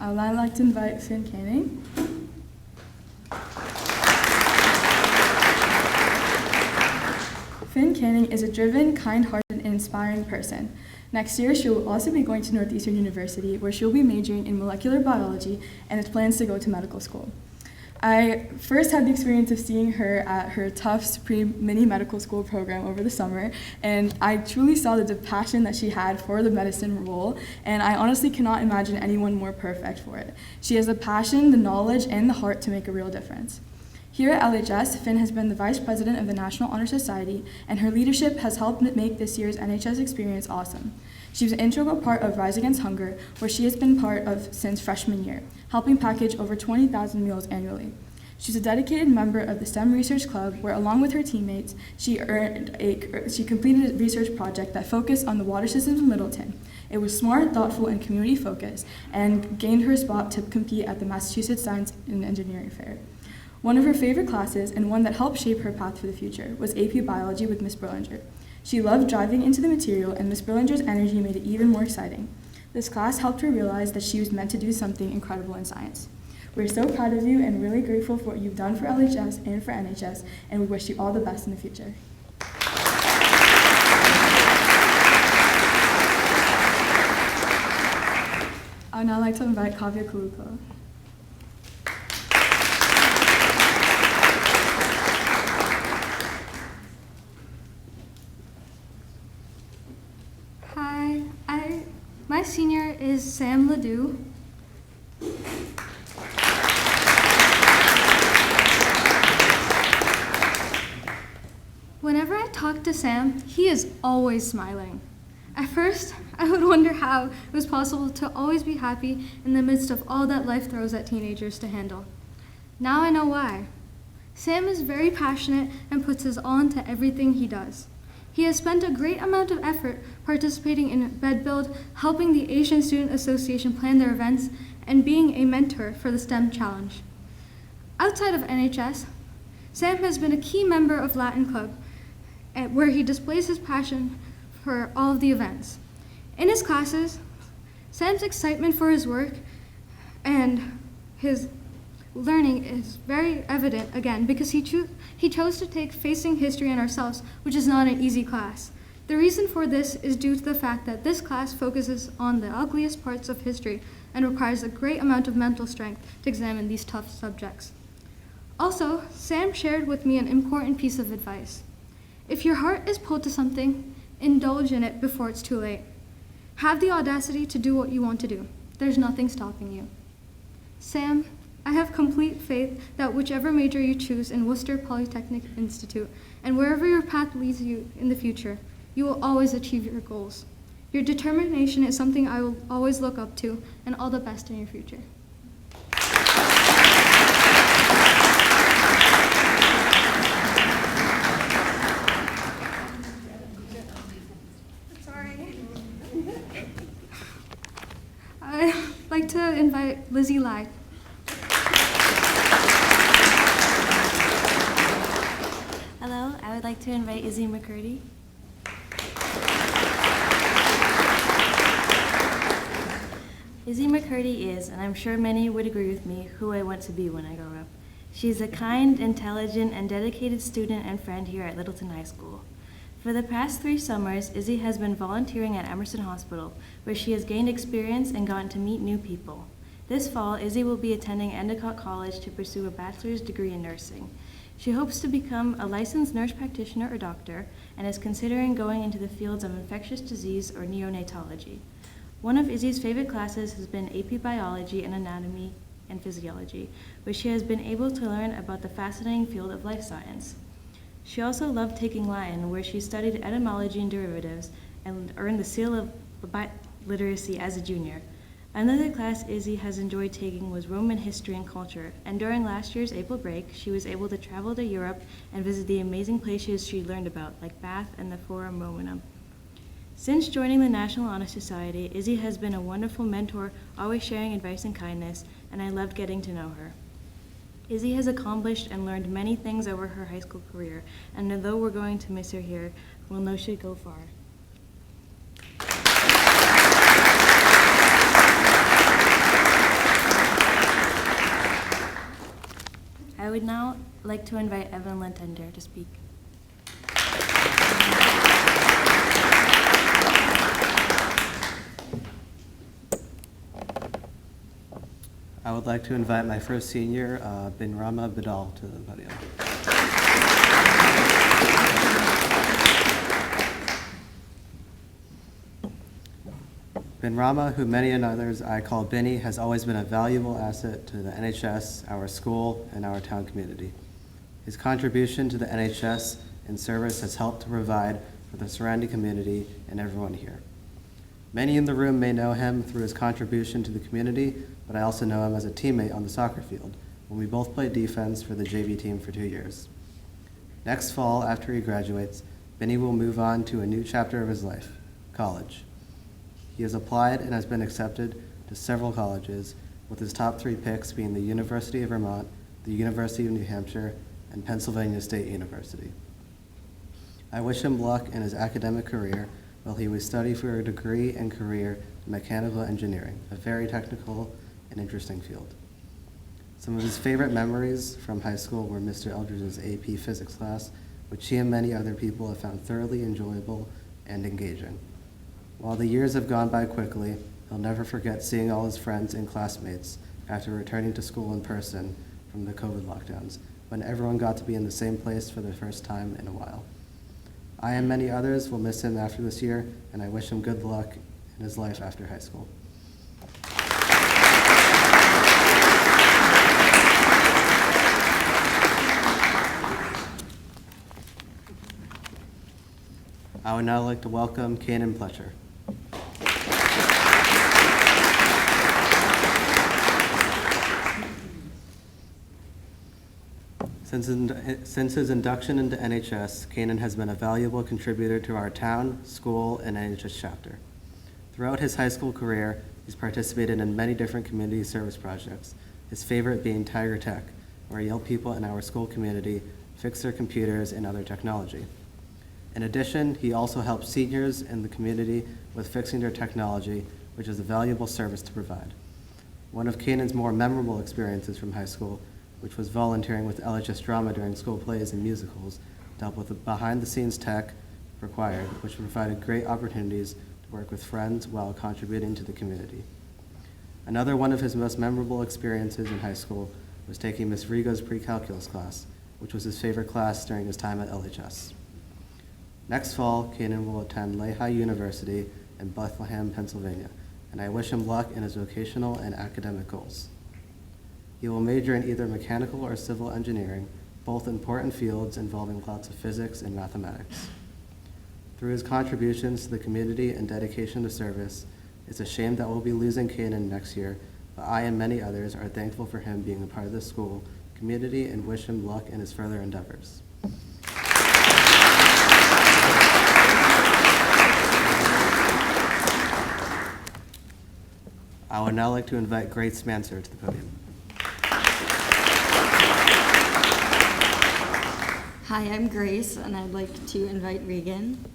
I would now like to invite Finn Canning. Finn Canning is a driven, kind-hearted, and inspiring person. Next year, she will also be going to Northeastern University, where she will be majoring in molecular biology and has plans to go to medical school. I first had the experience of seeing her at her Tufts pre-mini medical school program over the summer, and I truly saw the passion that she had for the medicine role, and I honestly cannot imagine anyone more perfect for it. She has the passion, the knowledge, and the heart to make a real difference. Here at LHS, Finn has been the Vice President of the National Honor Society, and her leadership has helped make this year's NHS experience awesome. She was an integral part of Rise Against Hunger, where she has been part of since freshman year, helping package over 20,000 meals annually. She's a dedicated member of the STEM Research Club, where along with her teammates, she completed a research project that focused on the water systems in Littleton. It was smart, thoughtful, and community focused, and gained her a spot to compete at the Massachusetts Science and Engineering Fair. One of her favorite classes, and one that helped shape her path for the future, was AP Biology with Miss Berlinger. She loved diving into the material, and Miss Berlinger's energy made it even more exciting. This class helped her realize that she was meant to do something incredible in science. We're so proud of you and really grateful for what you've done for LHS and for NHS, and we wish you all the best in the future. I would now like to invite Kavya Kalukla. My senior is Sam Ledoux. Whenever I talk to Sam, he is always smiling. At first, I would wonder how it was possible to always be happy in the midst of all that life throws at teenagers to handle. Now I know why. Sam is very passionate and puts his all into everything he does. He has spent a great amount of effort participating in Bed Build, helping the Asian Student Association plan their events, and being a mentor for the STEM Challenge. Outside of NHS, Sam has been a key member of Latin Club, where he displays his passion for all of the events. In his classes, Sam's excitement for his work and his learning is very evident again because he chose to take Facing History and Ourselves, which is not an easy class. The reason for this is due to the fact that this class focuses on the ugliest parts of history and requires a great amount of mental strength to examine these tough subjects. Also, Sam shared with me an important piece of advice. If your heart is pulled to something, indulge in it before it's too late. Have the audacity to do what you want to do. There's nothing stopping you. Sam, I have complete faith that whichever major you choose in Worcester Polytechnic Institute and wherever your path leads you in the future, you will always achieve your goals. Your determination is something I will always look up to, and all the best in your future. I'd like to invite Lizzie Lai. Hello, I would like to invite Izzy McCurdy. Izzy McCurdy is, and I'm sure many would agree with me, who I want to be when I grow up. She's a kind, intelligent, and dedicated student and friend here at Littleton High School. For the past 3 summers, Izzy has been volunteering at Emerson Hospital, where she has gained experience and gotten to meet new people. This fall, Izzy will be attending Endicott College to pursue a bachelor's degree in nursing. She hopes to become a licensed nurse practitioner or doctor and is considering going into the fields of infectious disease or neonatology. One of Izzy's favorite classes has been AP Biology and Anatomy and Physiology, where she has been able to learn about the fascinating field of life science. She also loved taking Latin, where she studied etymology and derivatives and earned the seal of literacy as a junior. Another class Izzy has enjoyed taking was Roman history and culture, and during last year's April break, she was able to travel to Europe and visit the amazing places she learned about, like Bath and the Forum Romanum. Since joining the National Honor Society, Izzy has been a wonderful mentor, always sharing advice and kindness, and I loved getting to know her. Izzy has accomplished and learned many things over her high school career, and although we're going to miss her here, we'll know she'd go far. I would now like to invite Evan Lentender to speak. I would like to invite my first senior, Bin Rama Bidal, to the podium. Bin Rama, who many and others I call Binny, has always been a valuable asset to the NHS, our school, and our town community. His contribution to the NHS and service has helped to provide for the surrounding community and everyone here. Many in the room may know him through his contribution to the community, but I also know him as a teammate on the soccer field, when we both played defense for the JV team for 2 years. Next fall, after he graduates, Benny will move on to a new chapter of his life, college. He has applied and has been accepted to several colleges, with his top 3 picks being the University of Vermont, the University of New Hampshire, and Pennsylvania State University. I wish him luck in his academic career, while he will study for a degree and career in mechanical engineering, a very technical and interesting field. Some of his favorite memories from high school were Mr. Eldridge's AP physics class, which he and many other people have found thoroughly enjoyable and engaging. While the years have gone by quickly, he'll never forget seeing all his friends and classmates after returning to school in person from the COVID lockdowns, when everyone got to be in the same place for the first time in a while. I and many others will miss him after this year, and I wish him good luck in his life after high school. I would now like to welcome Kanan Pletcher. Since his induction into NHS, Kanan has been a valuable contributor to our town, school, and NHS chapter. Throughout his high school career, he's participated in many different community service projects, his favorite being Tiger Tech, where he helped people in our school community fix their computers and other technology. In addition, he also helps seniors in the community with fixing their technology, which is a valuable service to provide. One of Kanan's more memorable experiences from high school, which was volunteering with LHS Drama during school plays and musicals, dealt with the behind-the-scenes tech required, which provided great opportunities to work with friends while contributing to the community. Another one of his most memorable experiences in high school was taking Miss Rigo's pre-calculus class, which was his favorite class during his time at LHS. Next fall, Kanan will attend Lehigh University in Bethlehem, Pennsylvania, and I wish him luck in his vocational and academic goals. He will major in either mechanical or civil engineering, both important fields involving lots of physics and mathematics. Through his contributions to the community and dedication to service, it's a shame that we'll be losing Kanan next year, but I and many others are thankful for him being a part of the school community and wish him luck in his further endeavors. I would now like to invite Grace Manser to the podium. Hi, I'm Grace, and I'd like to invite Regan.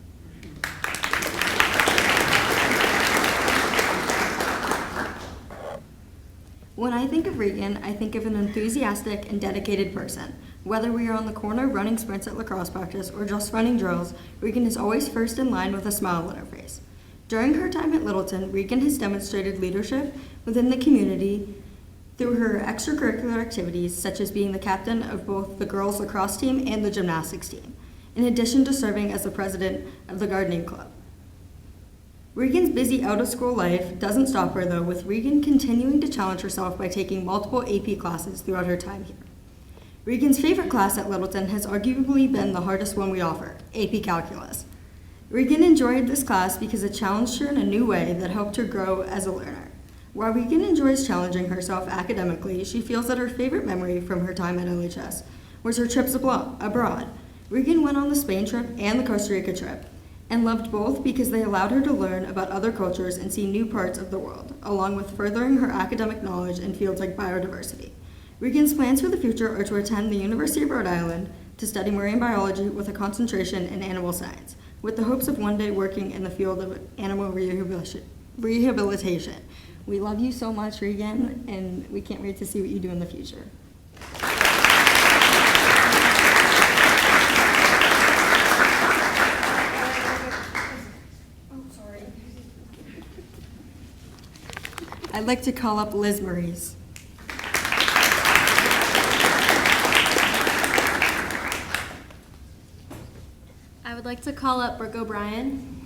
When I think of Regan, I think of an enthusiastic and dedicated person. Whether we are on the corner running sprints at lacrosse practice or just running drills, Regan is always first in line with a smile on her face. During her time at Littleton, Regan has demonstrated leadership within the community through her extracurricular activities, such as being the captain of both the girls' lacrosse team and the gymnastics team, in addition to serving as the president of the gardening club. Regan's busy out-of-school life doesn't stop her, though, with Regan continuing to challenge herself by taking multiple AP classes throughout her time here. Regan's favorite class at Littleton has arguably been the hardest one we offer, AP Calculus. Regan enjoyed this class because it challenged her in a new way that helped her grow as a learner. While Regan enjoys challenging herself academically, she feels that her favorite memory from her time at LHS was her trips abroad. Regan went on the Spain trip and the Costa Rica trip, and loved both because they allowed her to learn about other cultures and see new parts of the world, along with furthering her academic knowledge in fields like biodiversity. Regan's plans for the future are to attend the University of Rhode Island to study marine biology with a concentration in animal science, with the hopes of one day working in the field of animal rehabilitation. We love you so much, Regan, and we can't wait to see what you do in the future. I'd like to call up Liz Maurice. I would like to call up Brooke O'Brien.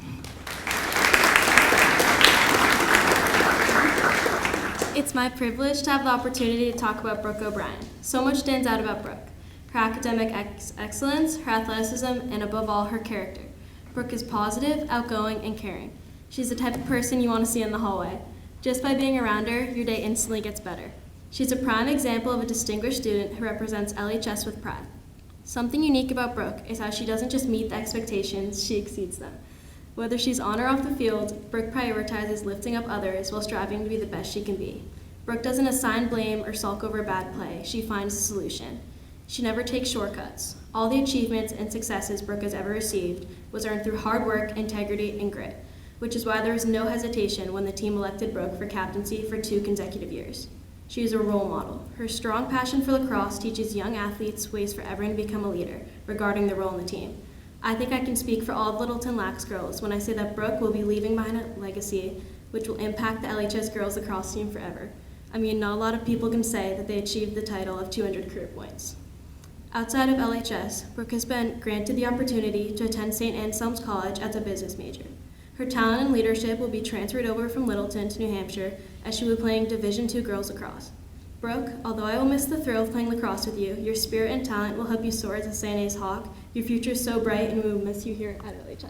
It's my privilege to have the opportunity to talk about Brooke O'Brien. So much stands out about Brooke. Her academic excellence, her athleticism, and above all, her character. Brooke is positive, outgoing, and caring. She's the type of person you want to see in the hallway. Just by being around her, your day instantly gets better. She's a prime example of a distinguished student who represents LHS with pride. Something unique about Brooke is how she doesn't just meet the expectations, she exceeds them. Whether she's on or off the field, Brooke prioritizes lifting up others while striving to be the best she can be. Brooke doesn't assign blame or sulk over bad play, she finds a solution. She never takes shortcuts. All the achievements and successes Brooke has ever received was earned through hard work, integrity, and grit, which is why there was no hesitation when the team elected Brooke for captaincy for 2 consecutive years. She is a role model. Her strong passion for lacrosse teaches young athletes ways for everyone to become a leader regarding their role in the team. I think I can speak for all of Littleton Lax girls when I say that Brooke will be leaving behind a legacy which will impact the LHS girls lacrosse team forever. I mean, not a lot of people can say that they achieved the title of 200 career points. Outside of LHS, Brooke has been granted the opportunity to attend St. Anselm's College as a business major. Her talent and leadership will be transferred over from Littleton to New Hampshire as she will be playing Division II girls lacrosse. Brooke, although I will miss the thrill of playing lacrosse with you, your spirit and talent will help you soar as a St. A's Hawk. Your future is so bright and we will miss you here at LHS.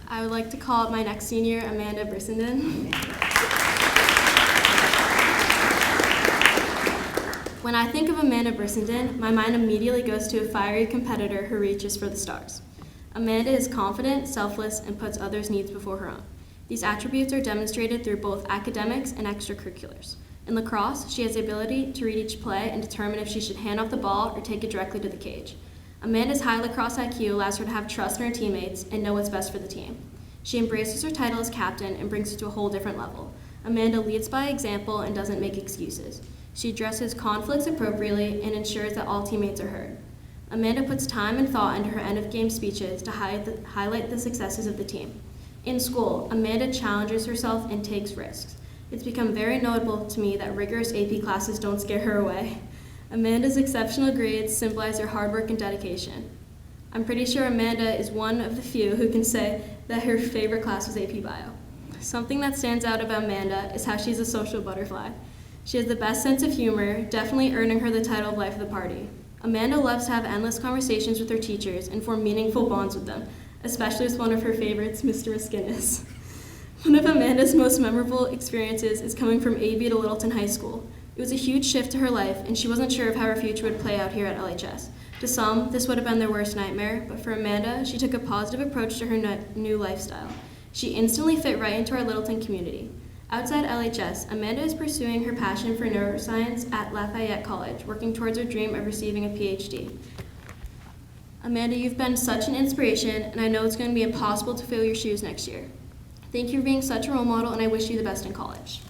I would like to call up my next senior, Amanda Brissenden. When I think of Amanda Brissenden, my mind immediately goes to a fiery competitor who reaches for the stars. Amanda is confident, selfless, and puts others' needs before her own. These attributes are demonstrated through both academics and extracurriculars. In lacrosse, she has the ability to read each play and determine if she should hand off the ball or take it directly to the cage. Amanda's high lacrosse IQ allows her to have trust in her teammates and know what's best for the team. She embraces her title as captain and brings it to a whole different level. Amanda leads by example and doesn't make excuses. She addresses conflicts appropriately and ensures that all teammates are heard. Amanda puts time and thought into her end-of-game speeches to highlight the successes of the team. In school, Amanda challenges herself and takes risks. It's become very notable to me that rigorous AP classes don't scare her away. Amanda's exceptional grades symbolize her hard work and dedication. I'm pretty sure Amanda is one of the few who can say that her favorite class was AP Bio. Something that stands out about Amanda is how she's a social butterfly. She has the best sense of humor, definitely earning her the title of Life of the Party. Amanda loves to have endless conversations with her teachers and form meaningful bonds with them, especially with one of her favorites, Mr. Esquinas. One of Amanda's most memorable experiences is coming from AB to Littleton High School. It was a huge shift to her life, and she wasn't sure of how her future would play out here at LHS. To some, this would have been their worst nightmare, but for Amanda, she took a positive approach to her new lifestyle. She instantly fit right into our Littleton community. Outside LHS, Amanda is pursuing her passion for neuroscience at Lafayette College, working towards her dream of receiving a PhD. Amanda, you've been such an inspiration, and I know it's going to be impossible to fill your shoes next year. Thank you for being such a role model, and I wish you the best in college.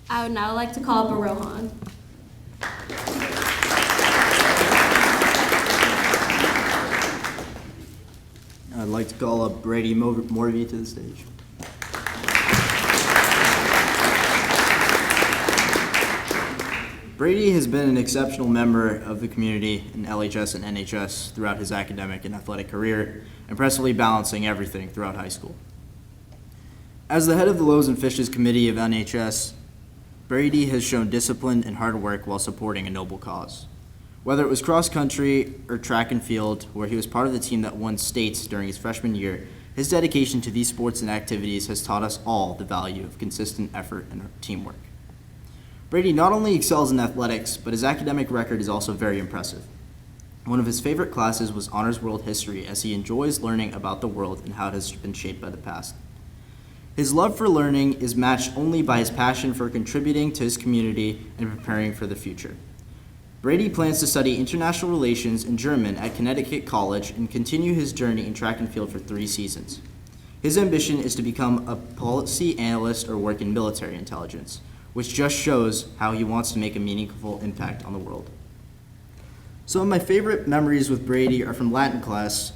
I would now like to call up a Rohan. I'd like to call up Brady Morvey to the stage. Brady has been an exceptional member of the community in LHS and NHS throughout his academic and athletic career, impressively balancing everything throughout high school. As the head of the Loaves and Fishes Committee of NHS, Brady has shown discipline and hard work while supporting a noble cause. Whether it was cross country or track and field, where he was part of the team that won states during his freshman year, his dedication to these sports and activities has taught us all the value of consistent effort and teamwork. Brady not only excels in athletics, but his academic record is also very impressive. One of his favorite classes was Honors World History, as he enjoys learning about the world and how it has been shaped by the past. His love for learning is matched only by his passion for contributing to his community and preparing for the future. Brady plans to study international relations and German at Connecticut College and continue his journey in track and field for 3 seasons. His ambition is to become a policy analyst or work in military intelligence, which just shows how he wants to make a meaningful impact on the world. Some of my favorite memories with Brady are from Latin class.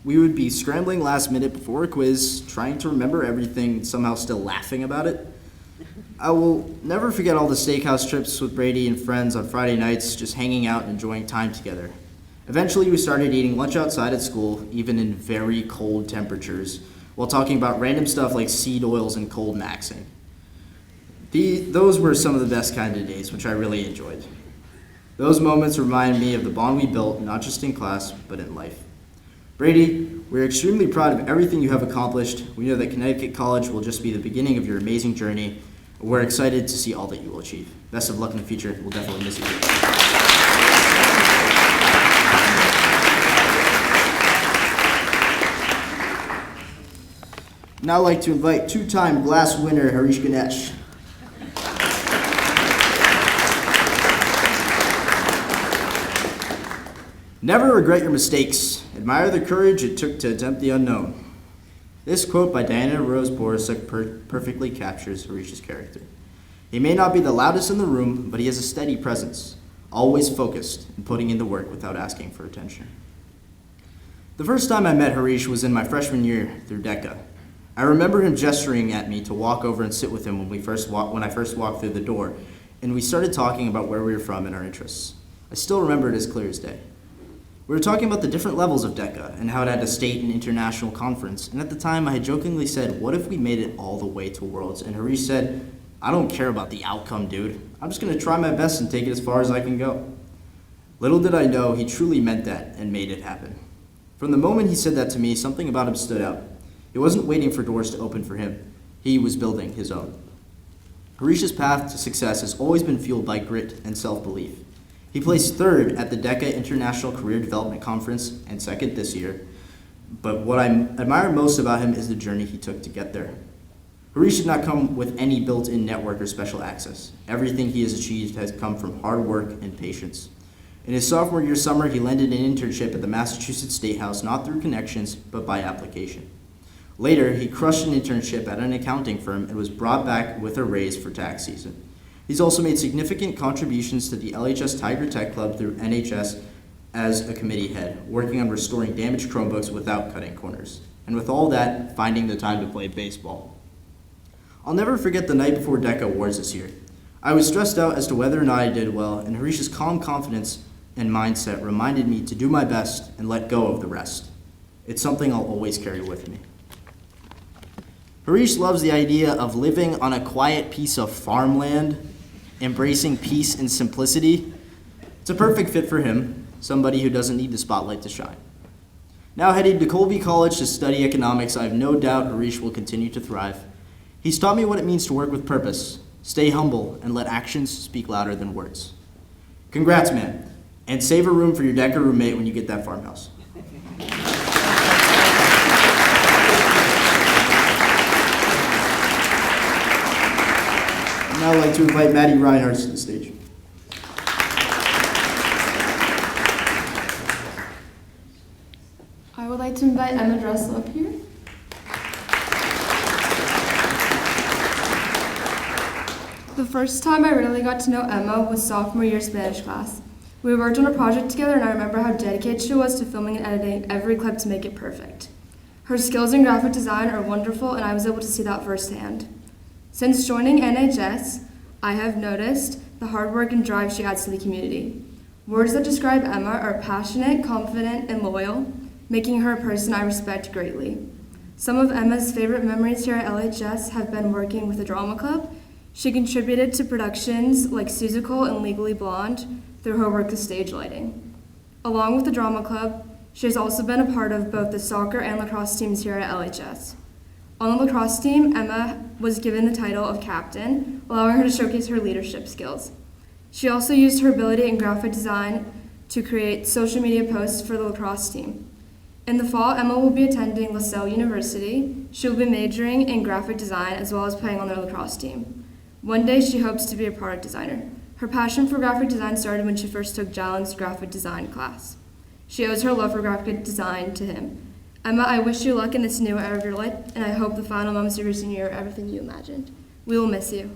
We would be scrambling last minute before a quiz, trying to remember everything and somehow still laughing about it. I will never forget all the steakhouse trips with Brady and friends on Friday nights, just hanging out and enjoying time together. Eventually, we started eating lunch outside at school, even in very cold temperatures, while talking about random stuff like seed oils and cold maxing. Those were some of the best kind of days, which I really enjoyed. Those moments remind me of the bond we built, not just in class, but in life. Brady, we're extremely proud of everything you have accomplished. We know that Connecticut College will just be the beginning of your amazing journey. We're excited to see all that you will achieve. Best of luck in the future. We'll definitely miss you. Now I'd like to invite 2-time glass winner Harish Ganesh. Never regret your mistakes. Admire the courage it took to attempt the unknown. This quote by Diana Rose Borisuk perfectly captures Harish's character. He may not be the loudest in the room, but he has a steady presence, always focused and putting in the work without asking for attention. The first time I met Harish was in my freshman year through DECA. I remember him gesturing at me to walk over and sit with him when I first walked through the door, and we started talking about where we were from and our interests. I still remember it as clear as day. We were talking about the different levels of DECA and how it had a state and international conference, and at the time I had jokingly said, what if we made it all the way to Worlds? And Harish said, I don't care about the outcome, dude. I'm just going to try my best and take it as far as I can go. Little did I know he truly meant that and made it happen. From the moment he said that to me, something about him stood out. He wasn't waiting for doors to open for him. He was building his own. Harish's path to success has always been fueled by grit and self-belief. He placed 3rd at the DECA International Career Development Conference and 2nd this year. But what I admire most about him is the journey he took to get there. Harish did not come with any built-in network or special access. Everything he has achieved has come from hard work and patience. In his sophomore year summer, he landed an internship at the Massachusetts State House, not through connections, but by application. Later, he crushed an internship at an accounting firm and was brought back with a raise for tax season. He's also made significant contributions to the LHS Tiger Tech Club through NHS as a committee head, working on restoring damaged Chromebooks without cutting corners. And with all that, finding the time to play baseball. I'll never forget the night before DECA Awards this year. I was stressed out as to whether or not I did well, and Harish's calm confidence and mindset reminded me to do my best and let go of the rest. It's something I'll always carry with me. Harish loves the idea of living on a quiet piece of farmland, embracing peace and simplicity. It's a perfect fit for him, somebody who doesn't need the spotlight to shine. Now heading to Colby College to study economics, I have no doubt Harish will continue to thrive. He's taught me what it means to work with purpose, stay humble, and let actions speak louder than words. Congrats, man, and save a room for your DECA roommate when you get that farmhouse. I'd now like to invite Maddie Reinhardt to the stage. I would like to invite Emma Dressel up here. The first time I really got to know Emma was sophomore year Spanish class. We worked on a project together, and I remember how dedicated she was to filming and editing every clip to make it perfect. Her skills in graphic design are wonderful, and I was able to see that firsthand. Since joining NHS, I have noticed the hard work and drive she adds to the community. Words that describe Emma are passionate, confident, and loyal, making her a person I respect greatly. Some of Emma's favorite memories here at LHS have been working with the drama club. She contributed to productions like Seussical and Legally Blonde through her work with stage lighting. Along with the drama club, she has also been a part of both the soccer and lacrosse teams here at LHS. On the lacrosse team, Emma was given the title of captain, allowing her to showcase her leadership skills. She also used her ability in graphic design to create social media posts for the lacrosse team. In the fall, Emma will be attending LaSalle University. She will be majoring in graphic design as well as playing on their lacrosse team. One day, she hopes to be a product designer. Her passion for graphic design started when she first took Jalen's graphic design class. She owes her love for graphic design to him. Emma, I wish you luck in this new era of your life, and I hope the final moments of your senior year are everything you imagined. We will miss you.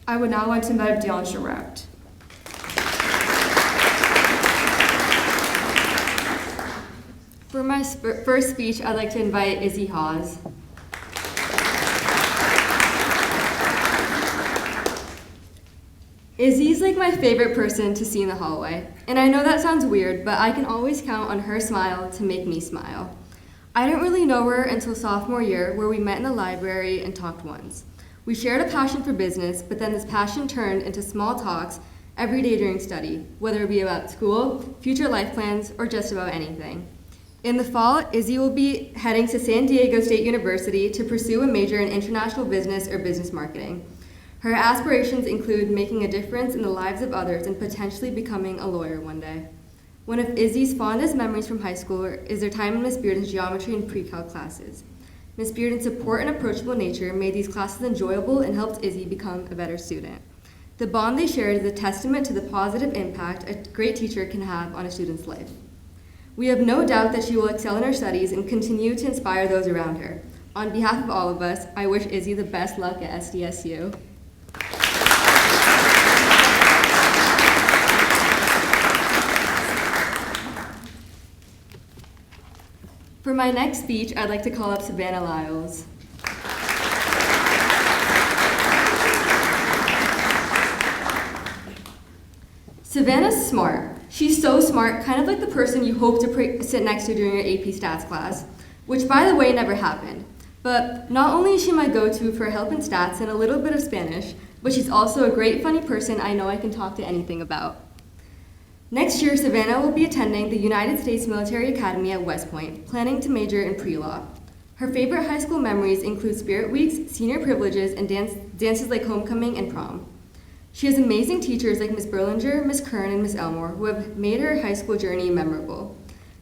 I would now like to invite Dion Sherratt. For my first speech, I'd like to invite Izzy Hawes. Izzy's like my favorite person to see in the hallway. And I know that sounds weird, but I can always count on her smile to make me smile. I didn't really know her until sophomore year, where we met in the library and talked once. We shared a passion for business, but then this passion turned into small talks every day during study, whether it be about school, future life plans, or just about anything. In the fall, Izzy will be heading to San Diego State University to pursue a major in international business or business marketing. Her aspirations include making a difference in the lives of others and potentially becoming a lawyer one day. One of Izzy's fondest memories from high school is their time in Miss Bearden's geometry and pre-calc classes. Miss Bearden's support and approachable nature made these classes enjoyable and helped Izzy become a better student. The bond they shared is a testament to the positive impact a great teacher can have on a student's life. We have no doubt that she will excel in her studies and continue to inspire those around her. On behalf of all of us, I wish Izzy the best luck at SDSU. For my next speech, I'd like to call up Savannah Lyles. Savannah's smart. She's so smart, kind of like the person you hope to sit next to during your AP stats class, which by the way never happened. But not only is she my go-to for help in stats and a little bit of Spanish, but she's also a great funny person I know I can talk to anything about. Next year, Savannah will be attending the United States Military Academy at West Point, planning to major in pre-law. Her favorite high school memories include spirit weeks, senior privileges, and dances like homecoming and prom. She has amazing teachers like Ms. Berlinger, Ms. Kern, and Ms. Elmore who have made her high school journey memorable.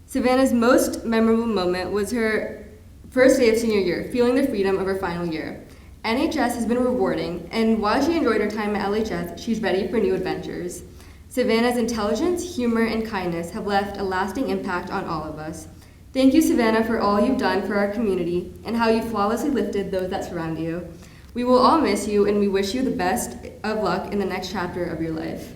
Savannah's most memorable moment was her first day of senior year, feeling the freedom of her final year. NHS has been rewarding, and while she enjoyed her time at LHS, she's ready for new adventures. Savannah's intelligence, humor, and kindness have left a lasting impact on all of us. Thank you, Savannah, for all you've done for our community and how you flawlessly lifted those that surround you. We will all miss you, and we wish you the best of luck in the next chapter of your life.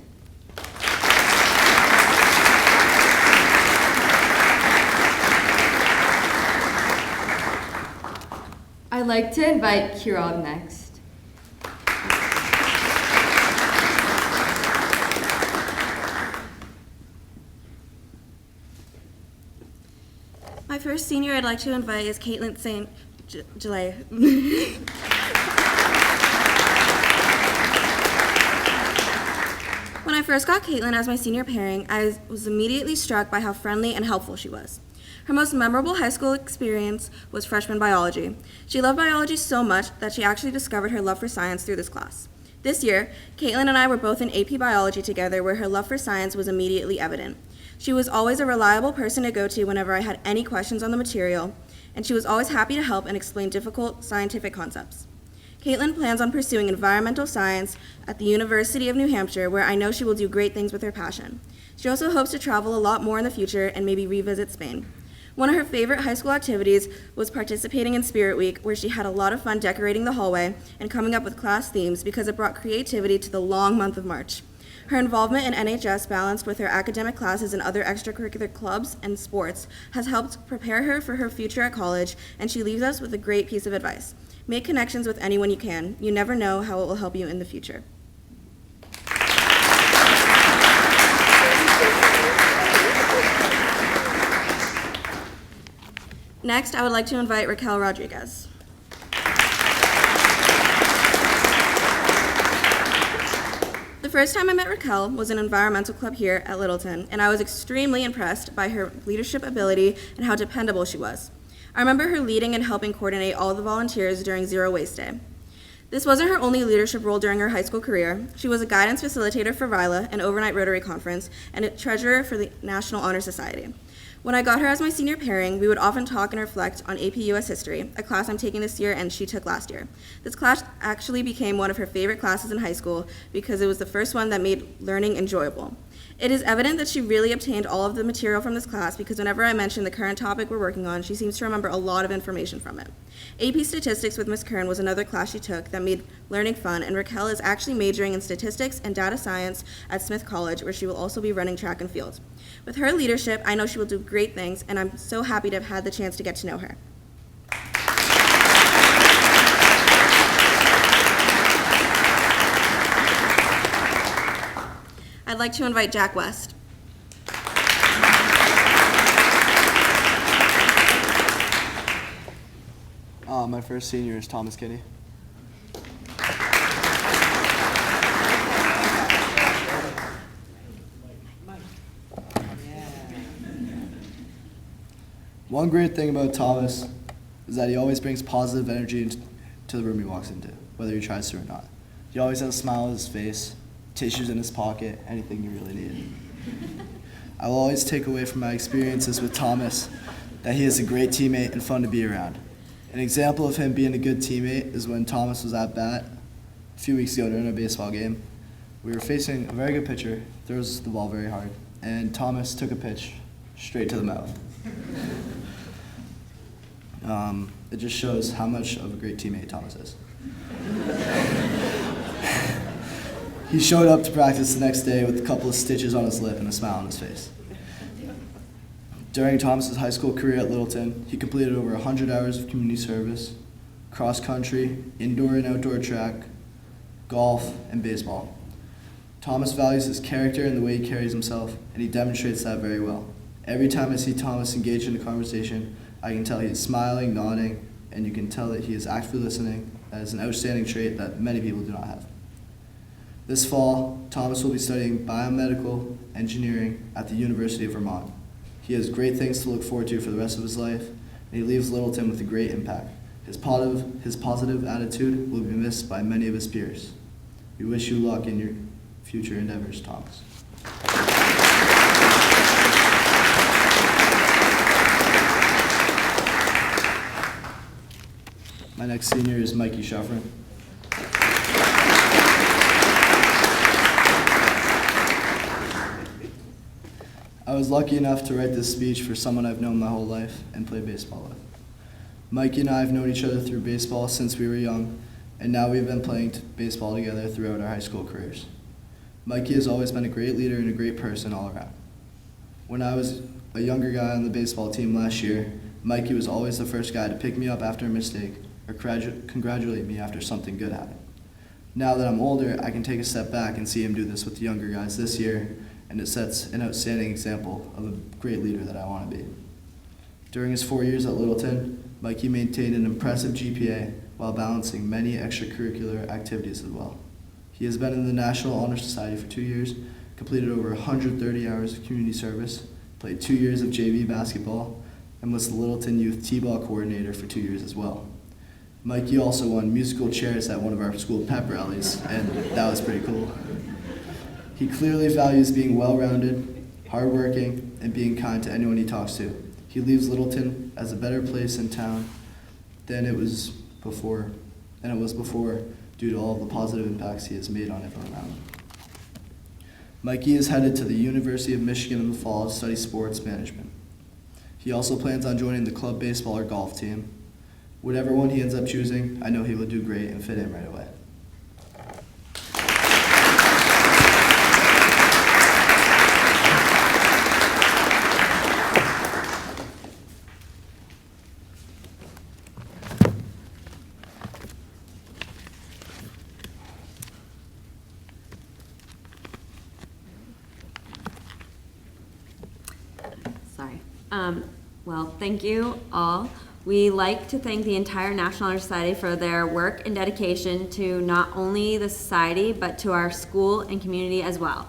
I'd like to invite Kirab next. My first senior I'd like to invite is Caitlin St. July. When I first got Caitlin as my senior pairing, I was immediately struck by how friendly and helpful she was. Her most memorable high school experience was freshman biology. She loved biology so much that she actually discovered her love for science through this class. This year, Caitlin and I were both in AP biology together, where her love for science was immediately evident. She was always a reliable person to go to whenever I had any questions on the material, and she was always happy to help and explain difficult scientific concepts. Caitlin plans on pursuing environmental science at the University of New Hampshire, where I know she will do great things with her passion. She also hopes to travel a lot more in the future and maybe revisit Spain. One of her favorite high school activities was participating in Spirit Week, where she had a lot of fun decorating the hallway and coming up with class themes because it brought creativity to the long month of March. Her involvement in NHS, balanced with her academic classes and other extracurricular clubs and sports, has helped prepare her for her future at college, and she leaves us with a great piece of advice. Make connections with anyone you can. You never know how it will help you in the future. Next, I would like to invite Raquel Rodriguez. The first time I met Raquel was in environmental club here at Littleton, and I was extremely impressed by her leadership ability and how dependable she was. I remember her leading and helping coordinate all the volunteers during Zero Waste Day. This wasn't her only leadership role during her high school career. She was a guidance facilitator for RILA, an overnight Rotary conference, and a treasurer for the National Honor Society. When I got her as my senior pairing, we would often talk and reflect on AP US History, a class I'm taking this year and she took last year. This class actually became one of her favorite classes in high school because it was the first one that made learning enjoyable. It is evident that she really obtained all of the material from this class because whenever I mention the current topic we're working on, she seems to remember a lot of information from it. AP Statistics with Ms. Kern was another class she took that made learning fun, and Raquel is actually majoring in statistics and data science at Smith College, where she will also be running track and field. With her leadership, I know she will do great things, and I'm so happy to have had the chance to get to know her. I'd like to invite Jack West. My first senior is Thomas Kinney. One great thing about Thomas is that he always brings positive energy into the room he walks into, whether he tries to or not. He always has a smile on his face, tissues in his pocket, anything you really need. I will always take away from my experiences with Thomas that he is a great teammate and fun to be around. An example of him being a good teammate is when Thomas was at bat a few weeks ago during a baseball game. We were facing a very good pitcher, throws the ball very hard, and Thomas took a pitch straight to the mouth. It just shows how much of a great teammate Thomas is. He showed up to practice the next day with a couple of stitches on his lip and a smile on his face. During Thomas's high school career at Littleton, he completed over 100 hours of community service, cross country, indoor and outdoor track, golf, and baseball. Thomas values his character and the way he carries himself, and he demonstrates that very well. Every time I see Thomas engaged in a conversation, I can tell he is smiling, nodding, and you can tell that he is actively listening. That is an outstanding trait that many people do not have. This fall, Thomas will be studying biomedical engineering at the University of Vermont. He has great things to look forward to for the rest of his life, and he leaves Littleton with a great impact. His positive attitude will be missed by many of his peers. We wish you luck in your future endeavors, Thomas. My next senior is Mikey Shuffrin. I was lucky enough to write this speech for someone I've known my whole life and played baseball with. Mikey and I have known each other through baseball since we were young, and now we've been playing baseball together throughout our high school careers. Mikey has always been a great leader and a great person all around. When I was a younger guy on the baseball team last year, Mikey was always the first guy to pick me up after a mistake or congratulate me after something good happened. Now that I'm older, I can take a step back and see him do this with the younger guys this year, and it sets an outstanding example of a great leader that I want to be. During his 4 years at Littleton, Mikey maintained an impressive GPA while balancing many extracurricular activities as well. He has been in the National Honor Society for 2 years, completed over 130 hours of community service, played 2 years of JV basketball, and was the Littleton Youth T-ball coordinator for 2 years as well. Mikey also won musical chairs at one of our school pep rallies, and that was pretty cool. He clearly values being well-rounded, hardworking, and being kind to anyone he talks to. He leaves Littleton as a better place in town than it was before, due to all of the positive impacts he has made on everyone around him. Mikey is headed to the University of Michigan in the fall to study sports management. He also plans on joining the club baseball or golf team. Whatever one he ends up choosing, I know he will do great and fit in right away. Sorry. Well, thank you all. We like to thank the entire National Honor Society for their work and dedication to not only the society, but to our school and community as well.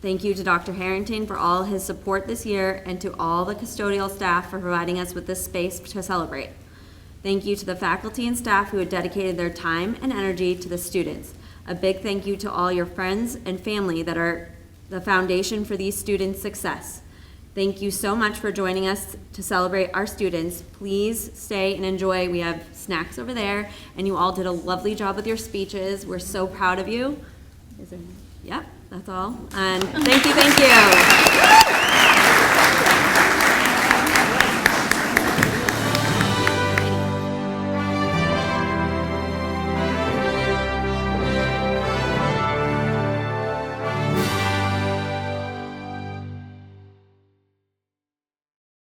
Thank you to Dr. Harrington for all his support this year, and to all the custodial staff for providing us with this space to celebrate. Thank you to the faculty and staff who have dedicated their time and energy to the students. A big thank you to all your friends and family that are the foundation for these students' success. Thank you so much for joining us to celebrate our students. Please stay and enjoy. We have snacks over there, and you all did a lovely job with your speeches. We're so proud of you. Yep, that's all. And thank you.